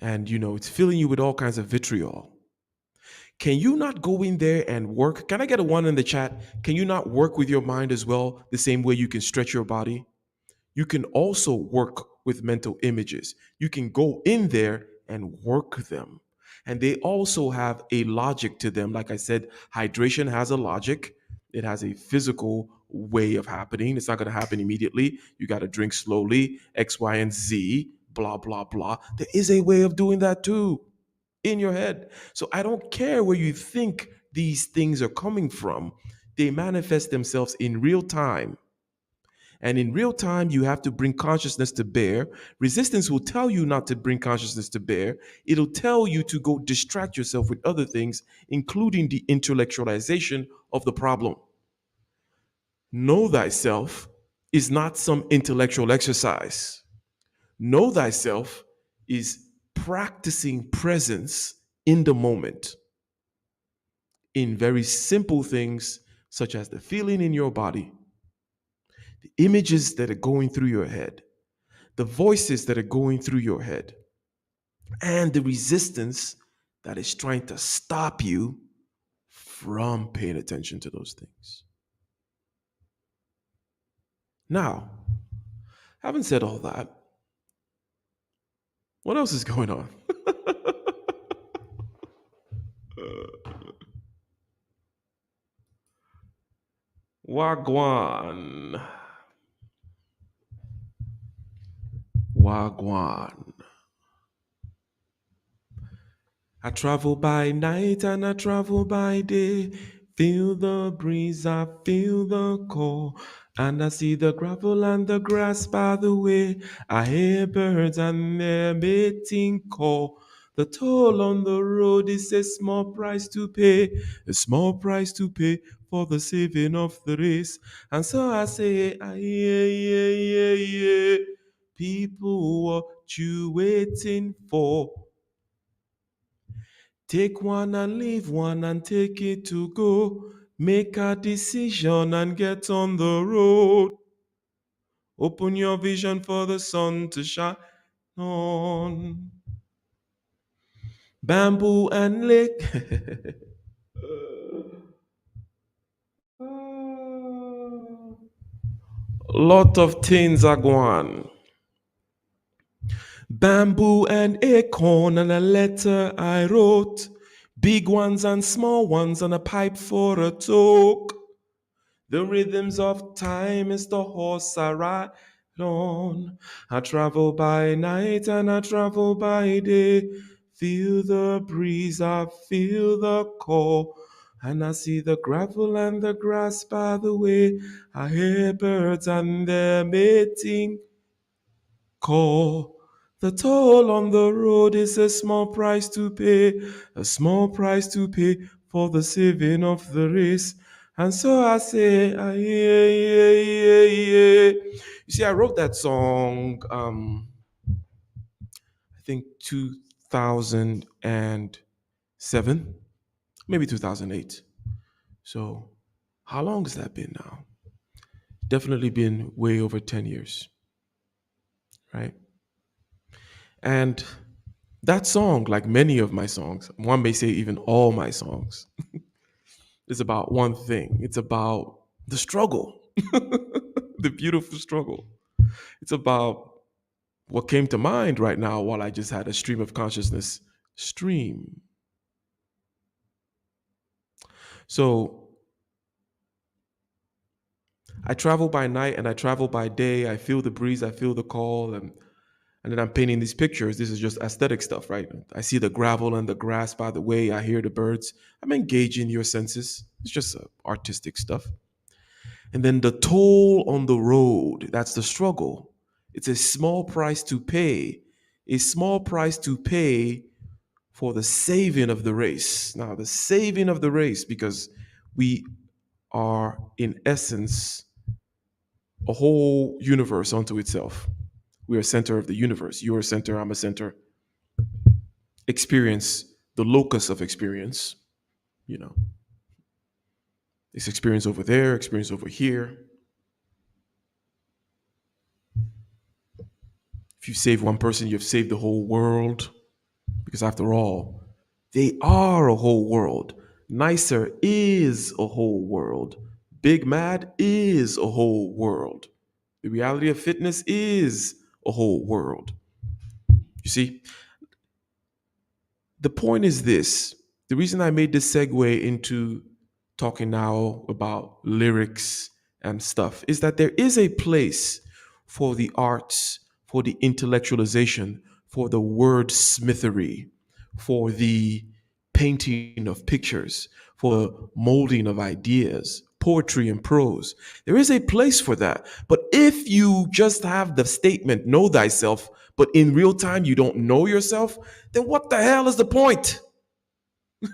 And it's filling you with all kinds of vitriol. Can you not go in there and work? Can I get a 1 in the chat? Can you not work with your mind as well, the same way you can stretch your body? You can also work with mental images. You can go in there and work them. And they also have a logic to them. Like I said, hydration has a logic. It has a physical way of happening. It's not going to happen immediately. You got to drink slowly, X, Y, and Z, blah, blah, blah. There is a way of doing that too in your head. So I don't care where you think these things are coming from. They manifest themselves in real time. And in real time, you have to bring consciousness to bear. Resistance will tell you not to bring consciousness to bear. It'll tell you to go distract yourself with other things, including the intellectualization of the problem. Know thyself is not some intellectual exercise. Know thyself is practicing presence in the moment in very simple things, such as the feeling in your body, the images that are going through your head, the voices that are going through your head, and the resistance that is trying to stop you from paying attention to those things. Now, having said all that, what else is going on? Wagwan. Wagwan. I travel by night and I travel by day. Feel the breeze, I feel the call. And I see the gravel and the grass by the way. I hear birds and their mating call. The toll on the road is a small price to pay, a small price to pay for the saving of the race. And so I say, ah, yeah, yeah, yeah, yeah. People, what you waiting for? Take one and leave one and take it to go. Make a decision and get on the road. Open your vision for the sun to shine on. Bamboo and lake. Lot of things are going. Bamboo and acorn and a letter I wrote. Big ones and small ones and a pipe for a talk. The rhythms of time is the horse I ride on. I travel by night and I travel by day. Feel the breeze, I feel the call. And I see the gravel and the grass by the way. I hear birds and their mating call. The toll on the road is a small price to pay, a small price to pay for the saving of the race. And so I say, ah, yeah, yeah, yeah, yeah. You see, I wrote that song, I think 2007, maybe 2008. So how long has that been now? Definitely been way over 10 years, right? And that song, like many of my songs, one may say even all my songs, is about one thing. It's about the struggle, the beautiful struggle. It's about what came to mind right now while I just had a stream of consciousness stream. So I travel by night and I travel by day. I feel the breeze, I feel the call, and then I'm painting these pictures. This is just aesthetic stuff, right? I see the gravel and the grass by the way. I hear the birds. I'm engaging your senses. It's just artistic stuff. And then the toll on the road, that's the struggle. It's a small price to pay, a small price to pay for the saving of the race. Now, the saving of the race, because we are, in essence, a whole universe unto itself. We are center of the universe. You're a center, I'm a center. Experience, the locus of experience, you know. It's experience over there, experience over here. If you save one person, you've saved the whole world. Because after all, they are a whole world. Nicer is a whole world. Big Mad is a whole world. The reality of fitness is a whole world. You see, the point is this. The reason I made this segue into talking now about lyrics and stuff is that there is a place for the arts, for the intellectualization, for the wordsmithery, for the painting of pictures, for the molding of ideas, poetry and prose. There is a place for that. But if you just have the statement, know thyself, but in real time you don't know yourself, then what the hell is the point?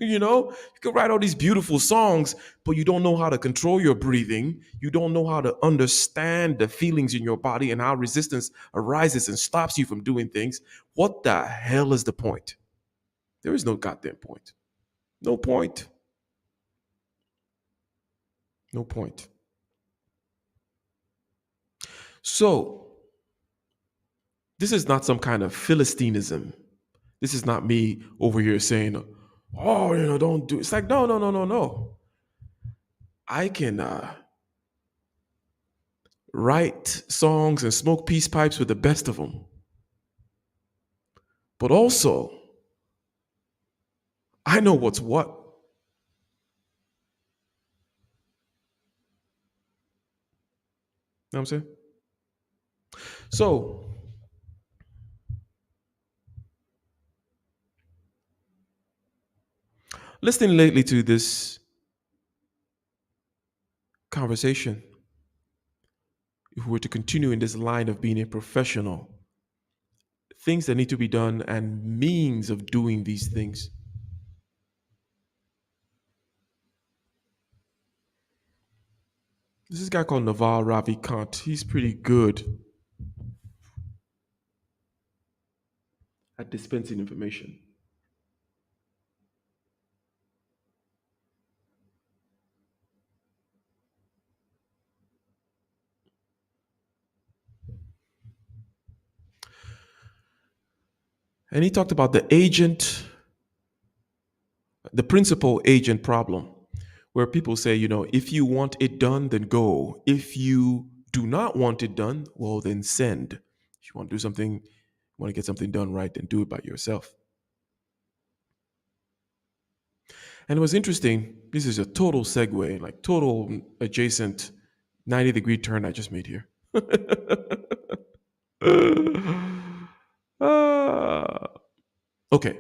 You know, you can write all these beautiful songs, but you don't know how to control your breathing. You don't know how to understand the feelings in your body and how resistance arises and stops you from doing things. What the hell is the point? There is no goddamn point. No point. No point. So, this is not some kind of Philistinism. This is not me over here saying, oh, don't do it. It's like, no, no, no, no, no. I can write songs and smoke peace pipes with the best of them. But also, I know what's what. You know what I'm saying? So, listening lately to this conversation, if we were to continue in this line of being a professional, things that need to be done and means of doing these things. This is a guy called Naval Ravikant. He's pretty good at dispensing information. And he talked about the principal agent problem, where people say, if you want it done, then go. If you do not want it done, well, then send. If you want to do something, want to get something done right, then do it by yourself. And it was interesting. This is a total segue, like total adjacent 90-degree turn I just made here. Okay.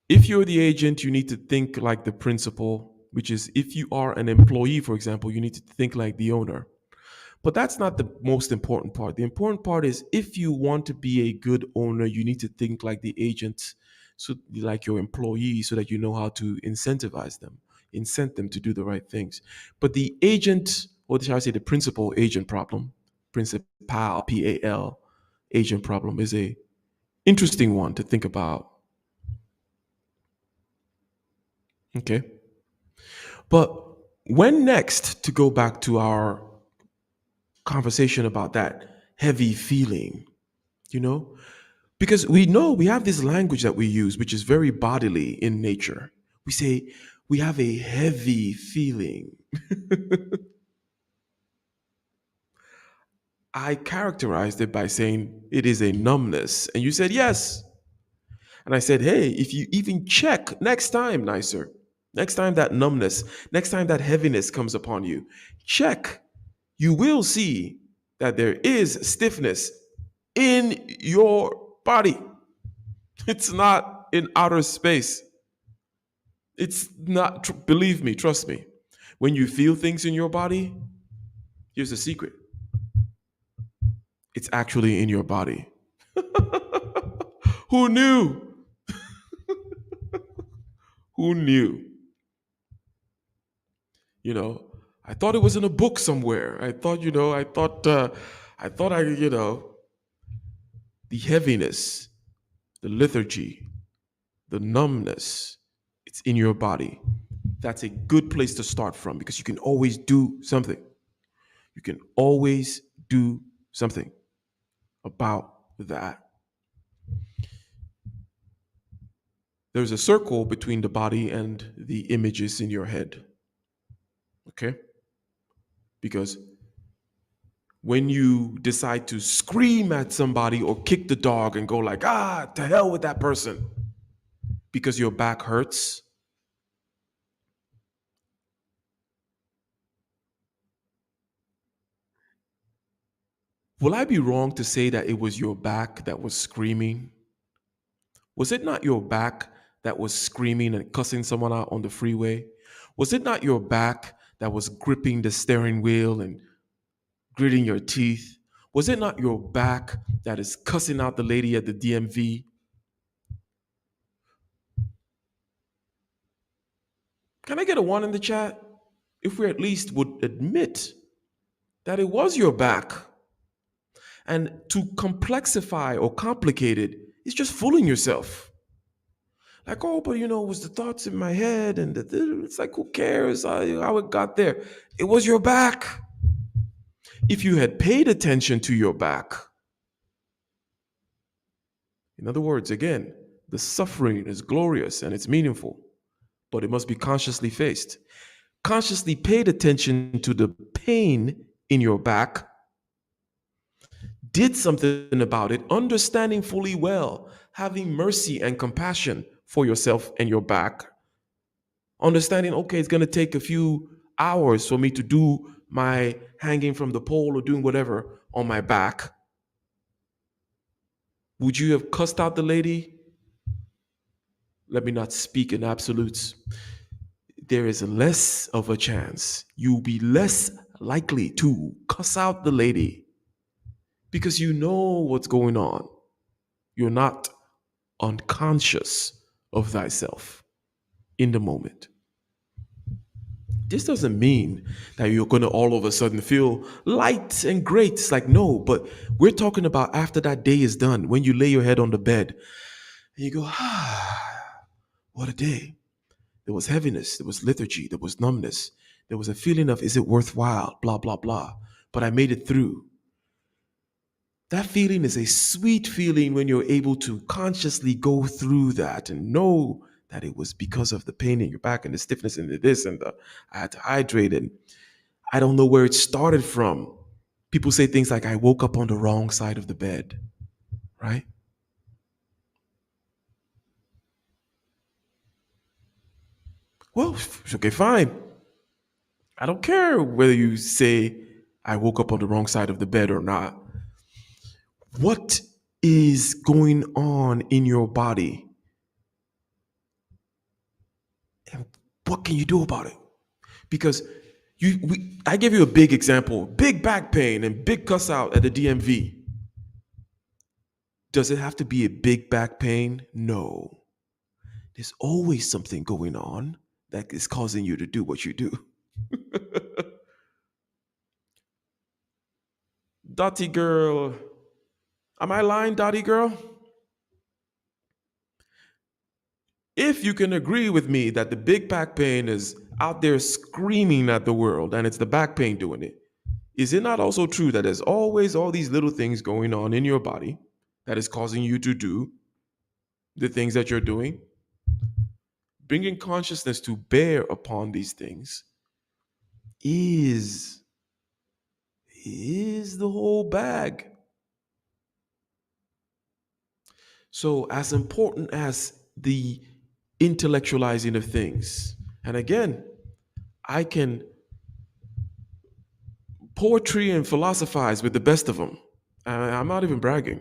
If you're the agent, you need to think like the principal, which is if you are an employee, for example, you need to think like the owner. But that's not the most important part. The important part is if you want to be a good owner, you need to think like the agent, so like your employee, so that you know how to incentivize them, incent them to do the right things. But the agent, or shall I say the principal agent problem, principal PAL agent problem, is a interesting one to think about. Okay. But when next, to go back to our conversation about that heavy feeling, because we know we have this language that we use, which is very bodily in nature. We say we have a heavy feeling. I characterized it by saying it is a numbness. And you said yes. And I said, hey, if you even check next time, nicer, next time that numbness, next time that heaviness comes upon you, check, you will see that there is stiffness in your body. It's not in outer space. It's not, believe me, trust me. When you feel things in your body, here's the secret. It's actually in your body. Who knew? Who knew? I thought it was in a book somewhere. I thought, the heaviness, the lethargy, the numbness, it's in your body. That's a good place to start from because you can always do something. You can always do something about that. There's a circle between the body and the images in your head. Okay? Because when you decide to scream at somebody or kick the dog and go like, to hell with that person, because your back hurts, will I be wrong to say that it was your back that was screaming? Was it not your back that was screaming and cussing someone out on the freeway? Was it not your back that was gripping the steering wheel and gritting your teeth? Was it not your back that is cussing out the lady at the DMV? Can I get a 1 in the chat? If we at least would admit that it was your back. And to complexify or complicate it is just fooling yourself. Like, oh, but it was the thoughts in my head, and it's like, who cares how it got there? It was your back. If you had paid attention to your back, in other words, again, the suffering is glorious and it's meaningful, but it must be consciously faced. Consciously paid attention to the pain in your back, did something about it, understanding fully well, having mercy and compassion for yourself and your back, understanding, okay, it's going to take a few hours for me to do my hanging from the pole or doing whatever on my back. Would you have cussed out the lady? Let me not speak in absolutes. There is less of a chance. You'll be less likely to cuss out the lady because you know what's going on. You're not unconscious of thyself in the moment. This doesn't mean that you're going to all of a sudden feel light and great. It's like, no, but we're talking about after that day is done, when you lay your head on the bed and you go, what a day. There was heaviness, there was lethargy, there was numbness, there was a feeling of, is it worthwhile? Blah, blah, blah. But I made it through. That feeling is a sweet feeling when you're able to consciously go through that and know that it was because of the pain in your back and the stiffness and the this and the I had to hydrate and I don't know where it started from. People say things like, I woke up on the wrong side of the bed, right? Well, okay, fine. I don't care whether you say I woke up on the wrong side of the bed or not. What is going on in your body? And what can you do about it? Because I give you a big example, big back pain and big cuss out at the DMV. Does it have to be a big back pain? No. There's always something going on that is causing you to do what you do. Dottie girl. Am I lying, Dottie girl? If you can agree with me that the big back pain is out there screaming at the world and it's the back pain doing it, is it not also true that there's always all these little things going on in your body that is causing you to do the things that you're doing? Bringing consciousness to bear upon these things is the whole bag. So as important as the intellectualizing of things, and again, I can poetry and philosophize with the best of them. I'm not even bragging.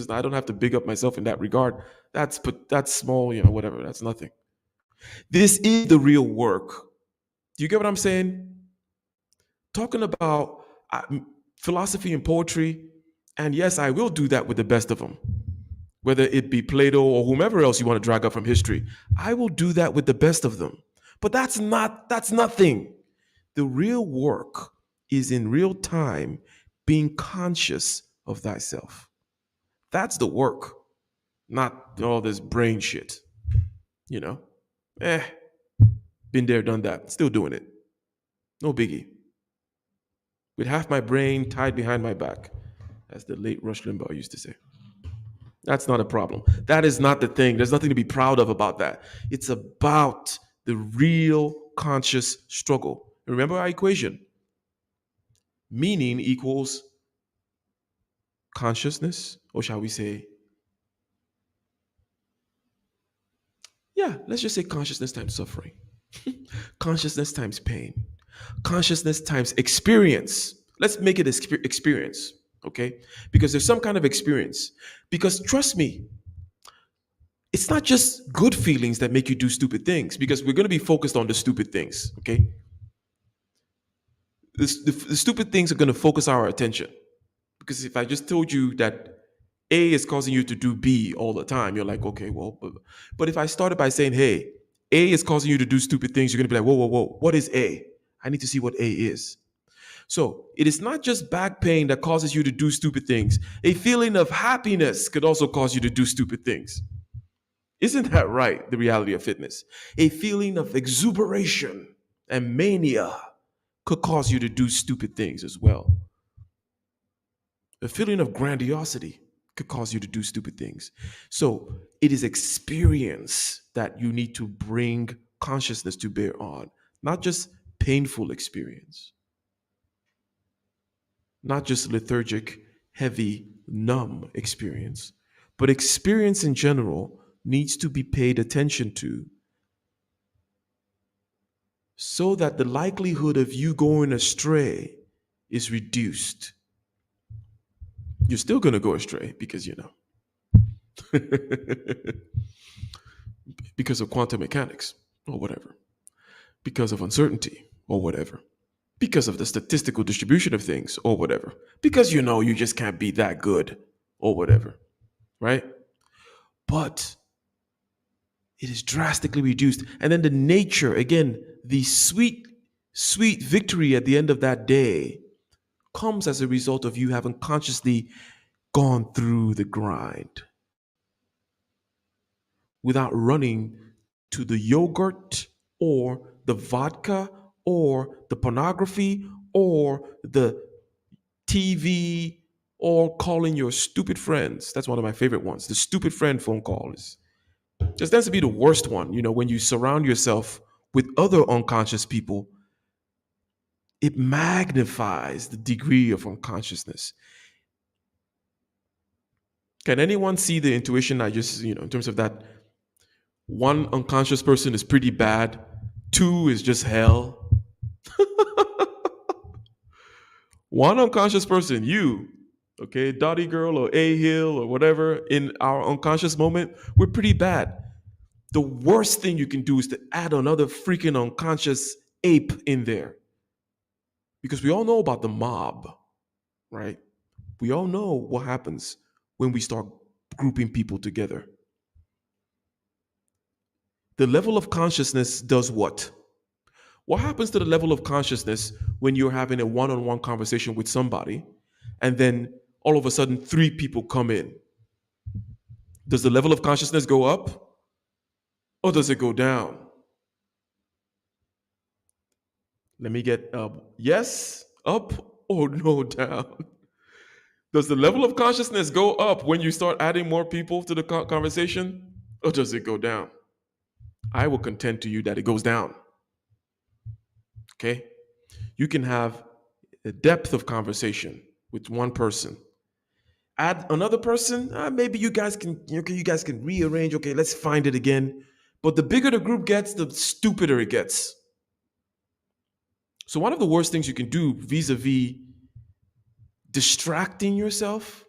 I don't have to big up myself in that regard. That's small, whatever. That's nothing. This is the real work. Do you get what I'm saying? Talking about philosophy and poetry, and yes, I will do that with the best of them. Whether it be Plato or whomever else you want to drag up from history, I will do that with the best of them. But that's nothing. The real work is in real time being conscious of thyself. That's the work, not all this brain shit. Been there, done that, still doing it. No biggie. With half my brain tied behind my back, as the late Rush Limbaugh used to say. That's not a problem. That is not the thing. There's nothing to be proud of about that. It's about the real conscious struggle. Remember our equation. Meaning equals consciousness, or shall we say, let's just say consciousness times suffering. Consciousness times pain. Consciousness times experience. Let's make it experience, okay? Because there's some kind of experience. Because trust me, it's not just good feelings that make you do stupid things, because we're going to be focused on the stupid things, okay? The stupid things are going to focus our attention. Because if I just told you that A is causing you to do B all the time, you're like, okay, well, but if I started by saying, hey, A is causing you to do stupid things, you're going to be like, whoa, what is A? I need to see what A is. So it is not just back pain that causes you to do stupid things. A feeling of happiness could also cause you to do stupid things. Isn't that right? The reality of fitness. A feeling of exuberation and mania could cause you to do stupid things as well. A feeling of grandiosity could cause you to do stupid things. So it is experience that you need to bring consciousness to bear on, not just painful experience, not just lethargic, heavy, numb experience, but experience in general needs to be paid attention to so that the likelihood of you going astray is reduced. You're still going to go astray because, because of quantum mechanics or whatever, because of uncertainty or whatever, because of the statistical distribution of things or whatever, because you just can't be that good or whatever, right? But it is drastically reduced. And then the nature, again, the sweet, sweet victory at the end of that day comes as a result of you having consciously gone through the grind without running to the yogurt or the vodka or the pornography or the TV or calling your stupid friends. That's one of my favorite ones. The stupid friend phone call is just tends to be the worst one. When you surround yourself with other unconscious people, it magnifies the degree of unconsciousness. Can anyone see the intuition I just, in terms of that? One unconscious person is pretty bad. Two is just hell. One unconscious person, you, okay, Dottie Girl or A Hill or whatever, in our unconscious moment, we're pretty bad. The worst thing you can do is to add another freaking unconscious ape in there. Because we all know about the mob, right? We all know what happens when we start grouping people together. The level of consciousness does what? What happens to the level of consciousness when you're having a one-on-one conversation with somebody and then all of a sudden 3 people come in? Does the level of consciousness go up or does it go down? Let me get yes, up or no, down? Does the level of consciousness go up when you start adding more people to the conversation or does it go down? I will contend to you that it goes down. Okay? You can have a depth of conversation with one person. Add another person, maybe you guys can rearrange. Okay, let's find it again. But the bigger the group gets, the stupider it gets. So one of the worst things you can do vis-a-vis distracting yourself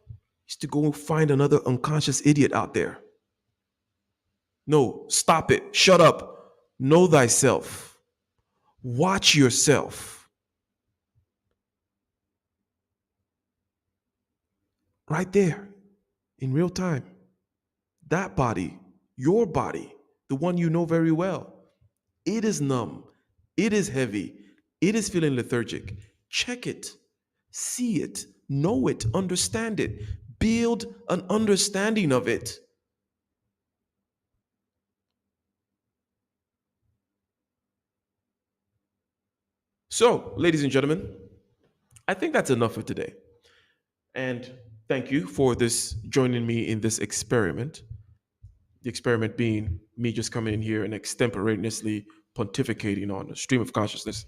is to go find another unconscious idiot out there. No, stop it. Shut up. Know thyself. Watch yourself. Right there in real time. That body, your body, the one you know very well, it is numb. It is heavy. It is feeling lethargic. Check it. See it. Know it. Understand it. Build an understanding of it. So, ladies and gentlemen, I think that's enough for today. And thank you for joining me in this experiment. The experiment being me just coming in here and extemporaneously pontificating on a stream of consciousness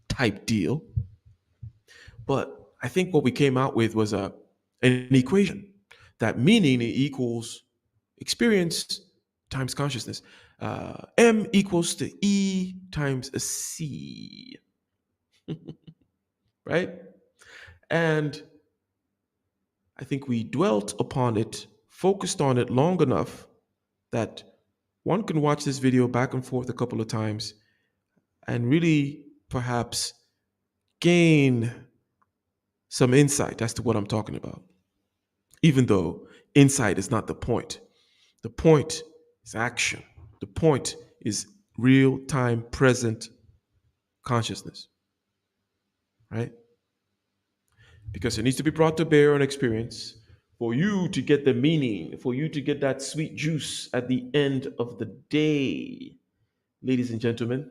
type deal. But I think what we came out with was an equation that meaning equals experience times consciousness. M equals to E times a C. Right? And I think we dwelt upon it, focused on it long enough that one can watch this video back and forth a couple of times and really perhaps gain some insight as to what I'm talking about. Even though insight is not the point. The point is action. The point is real-time present consciousness. Right? Because it needs to be brought to bear on experience for you to get the meaning, for you to get that sweet juice at the end of the day. Ladies and gentlemen,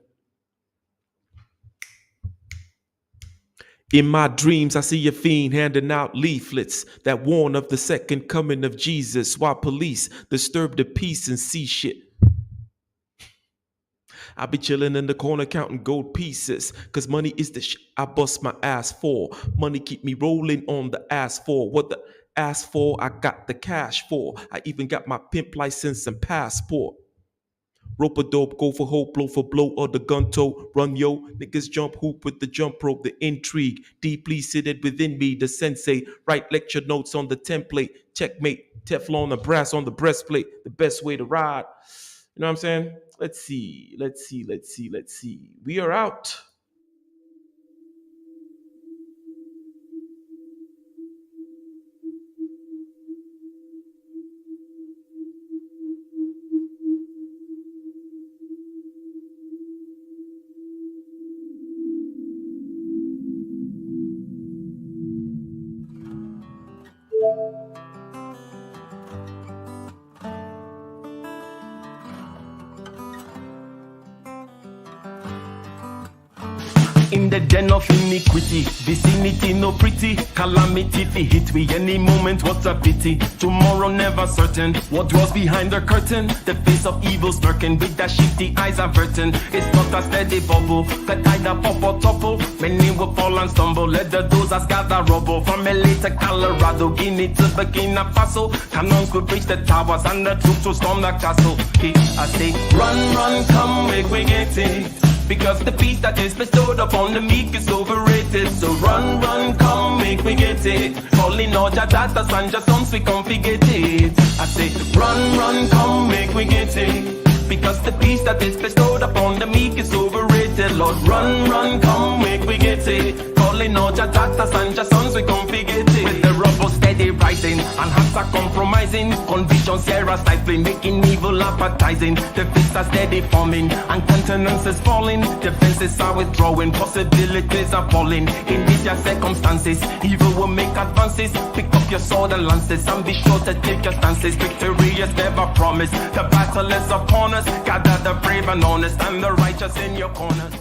in my dreams, I see a fiend handing out leaflets that warn of the second coming of Jesus while police disturb the peace and see shit. I be chilling in the corner counting gold pieces, cause money is the shit I bust my ass for. Money keep me rolling on the ass for. What the ass for, I got the cash for. I even got my pimp license and passport. Rope a dope, go for hope, blow for blow, or the gun toe. Run yo, niggas jump hoop with the jump rope. The intrigue deeply seated within me. The sensei write lecture notes on the template. Checkmate, Teflon and brass on the breastplate. The best way to ride. You know what I'm saying? Let's see. We are out. In the den of iniquity, vicinity no pretty, calamity fi hit we any moment, what a pity. Tomorrow never certain, what was behind the curtain, the face of evil smirking with that shifty eyes averting. It's not a steady bubble, that either pop or topple, many will fall and stumble, let the dozers gather rubble. From LA to Colorado, Guinea to Burkina Faso, cannons could breach the towers and the troops will storm the castle. I say, run, come, make we get it. Because the peace that is bestowed upon the meek is overrated. So run, come, make we get it. Calling all your daughters and your sons, we come forget it. I say, run, come, make we get it. Because the peace that is bestowed upon the meek is overrated. Lord, run, come, make we get it. Calling all your daughters and your sons, we come forget it. With the rubble steady rising, and hearts are compromising. Convictions here are stifling, making evil appetizing. The fists are steady forming, and countenance is falling. Defenses are withdrawing, possibilities are falling. In these your circumstances, evil will make advances. Pick up your sword and lances, and be sure to take your stances. Victory is never promised, the battle is upon us. Gather the brave and honest, and the righteous in your corners.